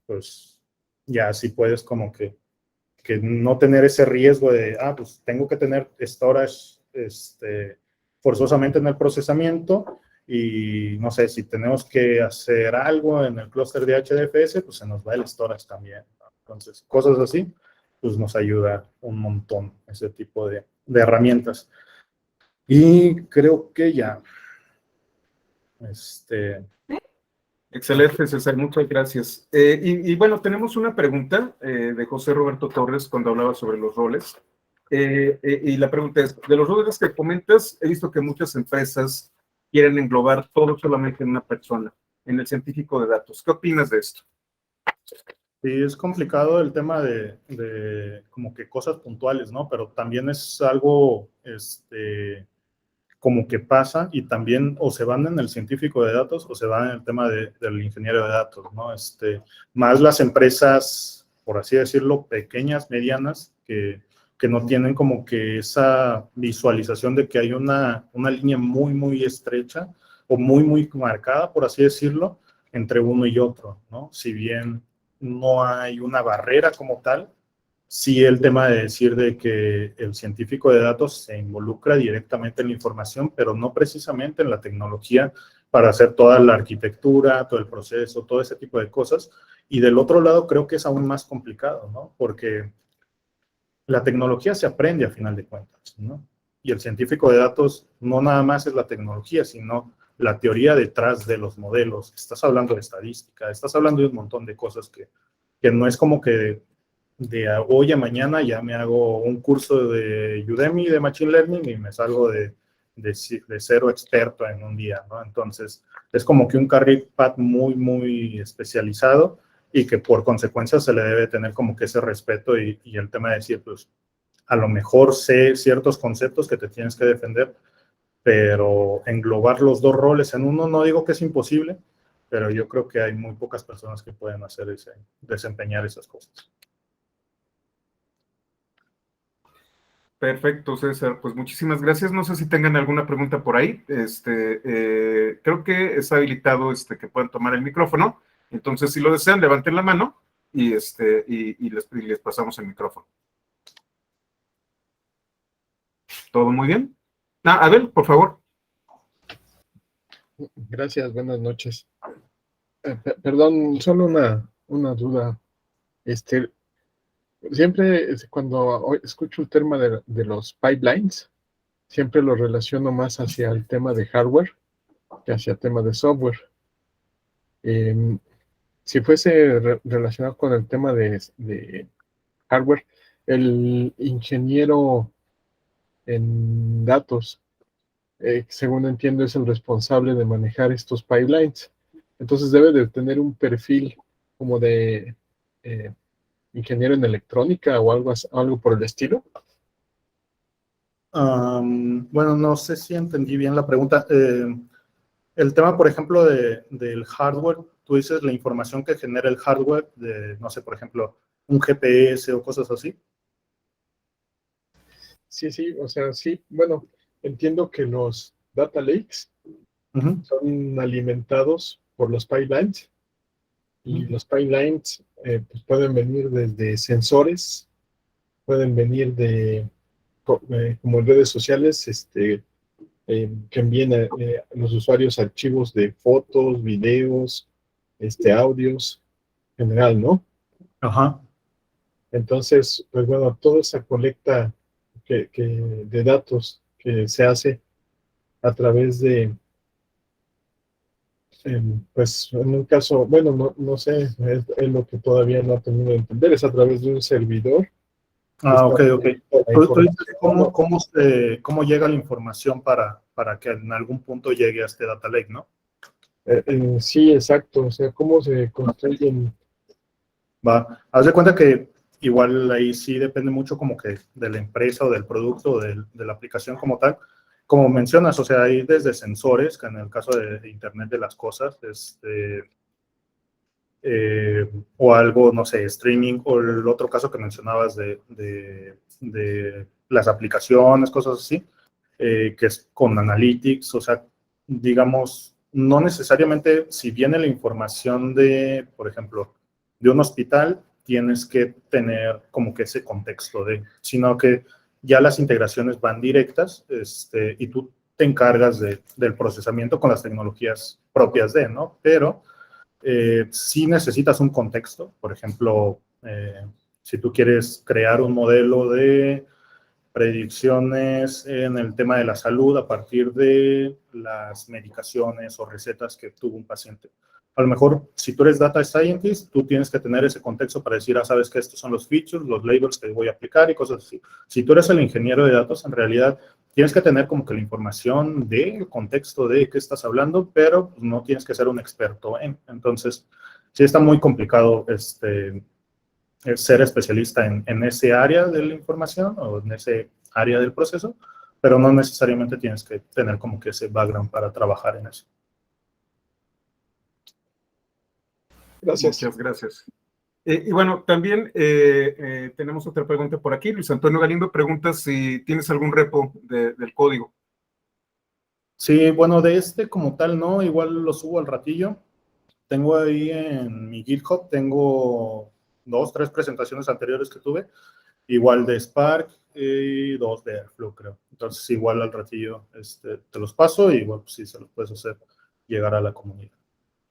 pues ya así puedes como que no tener ese riesgo de, pues tengo que tener storage forzosamente en el procesamiento y no sé, si tenemos que hacer algo en el clúster de HDFS, pues se nos va el storage también, ¿no? Entonces, cosas así, pues nos ayuda un montón ese tipo de herramientas. Y creo que ya, Excelente, César, muchas gracias. Y bueno, tenemos una pregunta de José Roberto Torres cuando hablaba sobre los roles. Y la pregunta es, de los roles que comentas, he visto que muchas empresas quieren englobar todo solamente en una persona, en el científico de datos. ¿Qué opinas de esto? Sí, es complicado el tema de como que cosas puntuales, ¿no? Pero también es algo, como que pasa y también o se van en el científico de datos o se van en el tema del ingeniero de datos, ¿no? Más las empresas, por así decirlo, pequeñas, medianas, que no tienen como que esa visualización de que hay una línea muy, muy estrecha o muy, muy marcada, por así decirlo, entre uno y otro, ¿no? Si bien no hay una barrera como tal, sí el tema de decir de que el científico de datos se involucra directamente en la información, pero no precisamente en la tecnología para hacer toda la arquitectura, todo el proceso, todo ese tipo de cosas. Y del otro lado creo que es aún más complicado, ¿no? Porque la tecnología se aprende a final de cuentas, ¿no? Y el científico de datos no nada más es la tecnología, sino la teoría detrás de los modelos. Estás hablando de estadística, estás hablando de un montón de cosas que no es como que de hoy a mañana ya me hago un curso de Udemy de Machine Learning y me salgo de cero experto en un día, ¿no? Entonces, es como que un career path muy, muy especializado y que por consecuencia se le debe tener como que ese respeto y el tema de decir, pues, a lo mejor sé ciertos conceptos que te tienes que defender, pero englobar los dos roles en uno, no digo que es imposible, pero yo creo que hay muy pocas personas que pueden desempeñar esas cosas. Perfecto, César. Pues muchísimas gracias. No sé si tengan alguna pregunta por ahí. Creo que está habilitado que puedan tomar el micrófono. Entonces, si lo desean, levanten la mano y les pasamos el micrófono. ¿Todo muy bien? Abel, por favor. Gracias, buenas noches. Perdón, solo una duda. Siempre cuando escucho el tema de los pipelines, siempre lo relaciono más hacia el tema de hardware que hacia el tema de software. Si fuese relacionado con el tema de hardware, el ingeniero en datos, según entiendo, es el responsable de manejar estos pipelines. Entonces debe de tener un perfil como de ingeniero en electrónica o algo por el estilo. Bueno, no sé si entendí bien la pregunta. El tema, por ejemplo, del hardware, tú dices la información que genera el hardware de, no sé, por ejemplo, un GPS o cosas así. Sí, sí, o sea, sí, bueno, entiendo que los data lakes Ujú. son alimentados por los pipelines y los pipelines pues pueden venir desde sensores, pueden venir de, como en redes sociales, que envíen a los usuarios archivos de fotos, videos, audios, en general, ¿no? Ajá. Entonces, pues bueno, toda esa colecta de datos que se hace a través de, pues en un caso, bueno, no sé, es lo que todavía no termino de entender, es a través de un servidor que Ah, está ok, ok. la Tú dices información. cómo llega la información para que en algún punto llegue a este data lake, ¿no? Sí, exacto, o sea, cómo se construyen. Va. Haz de cuenta que igual ahí sí depende mucho como que de la empresa o del producto o de la aplicación como tal. Como mencionas, o sea, hay desde sensores, que en el caso de Internet de las cosas, o algo, no sé, streaming, o el otro caso que mencionabas de las aplicaciones, cosas así, que es con Analytics, o sea, digamos, no necesariamente si viene la información de, por ejemplo, de un hospital, tienes que tener como que ese contexto sino que ya las integraciones van directas, y tú te encargas del procesamiento con las tecnologías propias ¿no? Pero si necesitas un contexto, por ejemplo, si tú quieres crear un modelo de predicciones en el tema de la salud a partir de las medicaciones o recetas que tuvo un paciente. A lo mejor, si tú eres data scientist, tú tienes que tener ese contexto para decir, sabes que estos son los features, los labels que voy a aplicar y cosas así. Si tú eres el ingeniero de datos, en realidad tienes que tener como que la información del contexto de qué estás hablando, pero pues, no tienes que ser un experto en. Entonces, sí está muy complicado ser especialista en ese área de la información o en ese área del proceso, pero no necesariamente tienes que tener como que ese background para trabajar en eso. Gracias. Muchas gracias. Y bueno, también tenemos otra pregunta por aquí. Luis Antonio Galindo pregunta si tienes algún repo del código. Sí, bueno, de como tal, no, igual lo subo al ratillo. Tengo ahí en mi GitHub, tengo 2, 3 presentaciones anteriores que tuve, igual de Spark y 2 de Airflow, creo. Entonces, igual al ratillo te los paso y bueno, pues sí, se los puedes hacer llegar a la comunidad.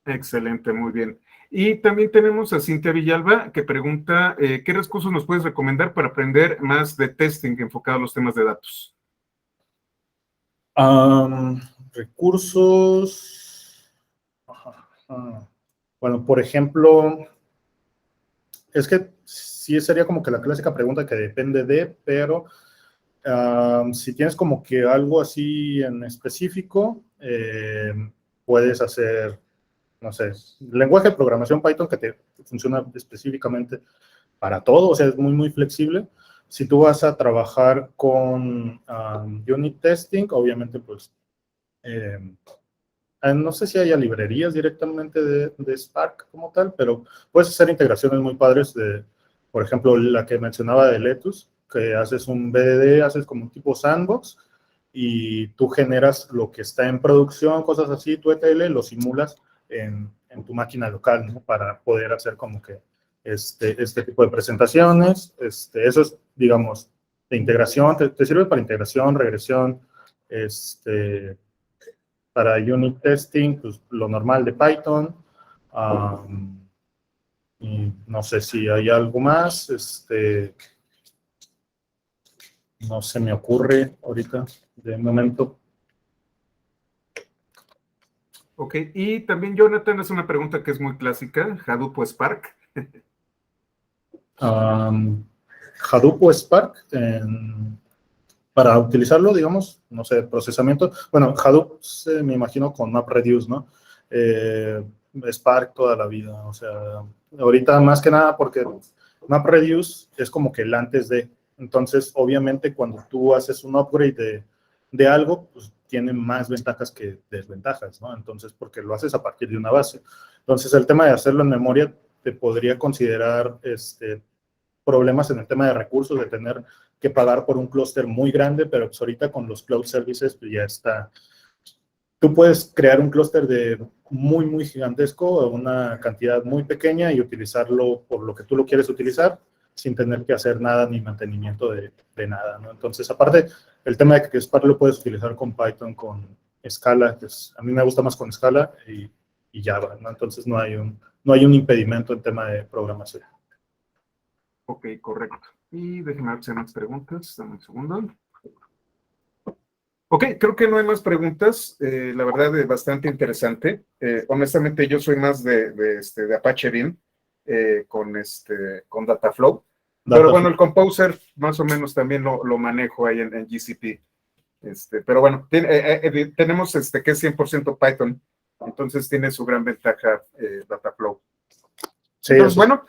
Excelente, muy bien. Y también tenemos a Cintia Villalba que pregunta, ¿qué recursos nos puedes recomendar para aprender más de testing enfocado a los temas de datos? Recursos. Bueno, por ejemplo, es que sí sería como que la clásica pregunta que depende pero si tienes como que algo así en específico, puedes hacer, no sé, lenguaje de programación Python que te funciona específicamente para todo, o sea, es muy, muy flexible. Si tú vas a trabajar con unit testing, obviamente, pues, no sé si haya librerías directamente de Spark como tal, pero puedes hacer integraciones muy padres por ejemplo, la que mencionaba de Letus, que haces un BDD, haces como un tipo sandbox y tú generas lo que está en producción, cosas así, tu ETL lo simulas en tu máquina local, ¿no? Para poder hacer como que este tipo de presentaciones. Eso es, digamos, de integración, te sirve para integración, regresión, para unit testing, pues lo normal de Python. Y no sé si hay algo más. No se me ocurre ahorita de momento. Ok, y también Jonathan hace una pregunta que es muy clásica, Hadoop o Spark. Hadoop o Spark, para utilizarlo, digamos, no sé, procesamiento. Bueno, Hadoop me imagino con MapReduce, ¿no? Spark toda la vida, o sea, ahorita más que nada porque MapReduce es como que el antes de, Entonces, obviamente, cuando tú haces un upgrade de algo, pues tiene más ventajas que desventajas, ¿no? Entonces, porque lo haces a partir de una base. Entonces, el tema de hacerlo en memoria te podría considerar problemas en el tema de recursos, de tener que pagar por un clúster muy grande, pero pues ahorita con los cloud services pues ya está. Tú puedes crear un clúster de muy gigantesco, una cantidad muy pequeña y utilizarlo por lo que tú lo quieres utilizar, sin tener que hacer nada ni mantenimiento de nada, ¿no? Entonces, aparte, el tema de que Spark lo puedes utilizar con Python, con Scala, pues a mí me gusta más con Scala y Java, ¿no? Entonces no hay un impedimento en tema de programación. Ok, correcto. Y déjenme ver si hay más preguntas. Dame un segundo. Ok, creo que no hay más preguntas. La verdad es bastante interesante. Honestamente, yo soy más de Apache Beam con Dataflow. Pero bueno, el Composer más o menos también lo manejo ahí en GCP. Pero bueno, tenemos que es 100% Python. Entonces tiene su gran ventaja Dataflow. Sí, entonces, bueno.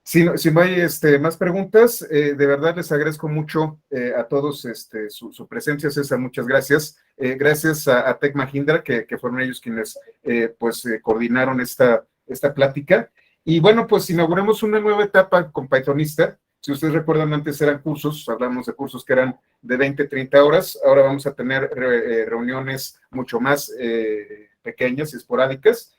Si no hay más preguntas, de verdad les agradezco mucho a todos su presencia, César, muchas gracias. Gracias a Tech Mahindra, que fueron ellos quienes coordinaron esta plática. Y bueno, pues inauguramos una nueva etapa con Pythonista. Si ustedes recuerdan, antes eran cursos, hablamos de cursos que eran de 20, 30 horas. Ahora vamos a tener reuniones mucho más pequeñas y esporádicas.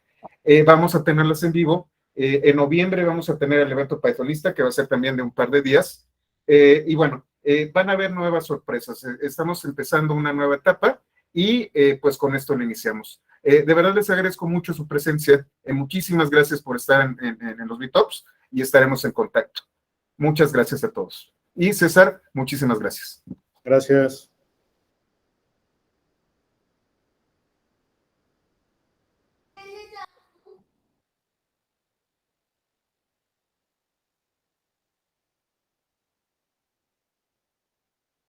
Vamos a tenerlas en vivo. En noviembre vamos a tener el evento Pythonista, que va a ser también de un par de días. Y bueno, van a haber nuevas sorpresas. Estamos empezando una nueva etapa y pues con esto lo iniciamos. De verdad les agradezco mucho su presencia. Muchísimas gracias por estar en los Meetups y estaremos en contacto. Muchas gracias a todos. Y César, muchísimas gracias. Gracias.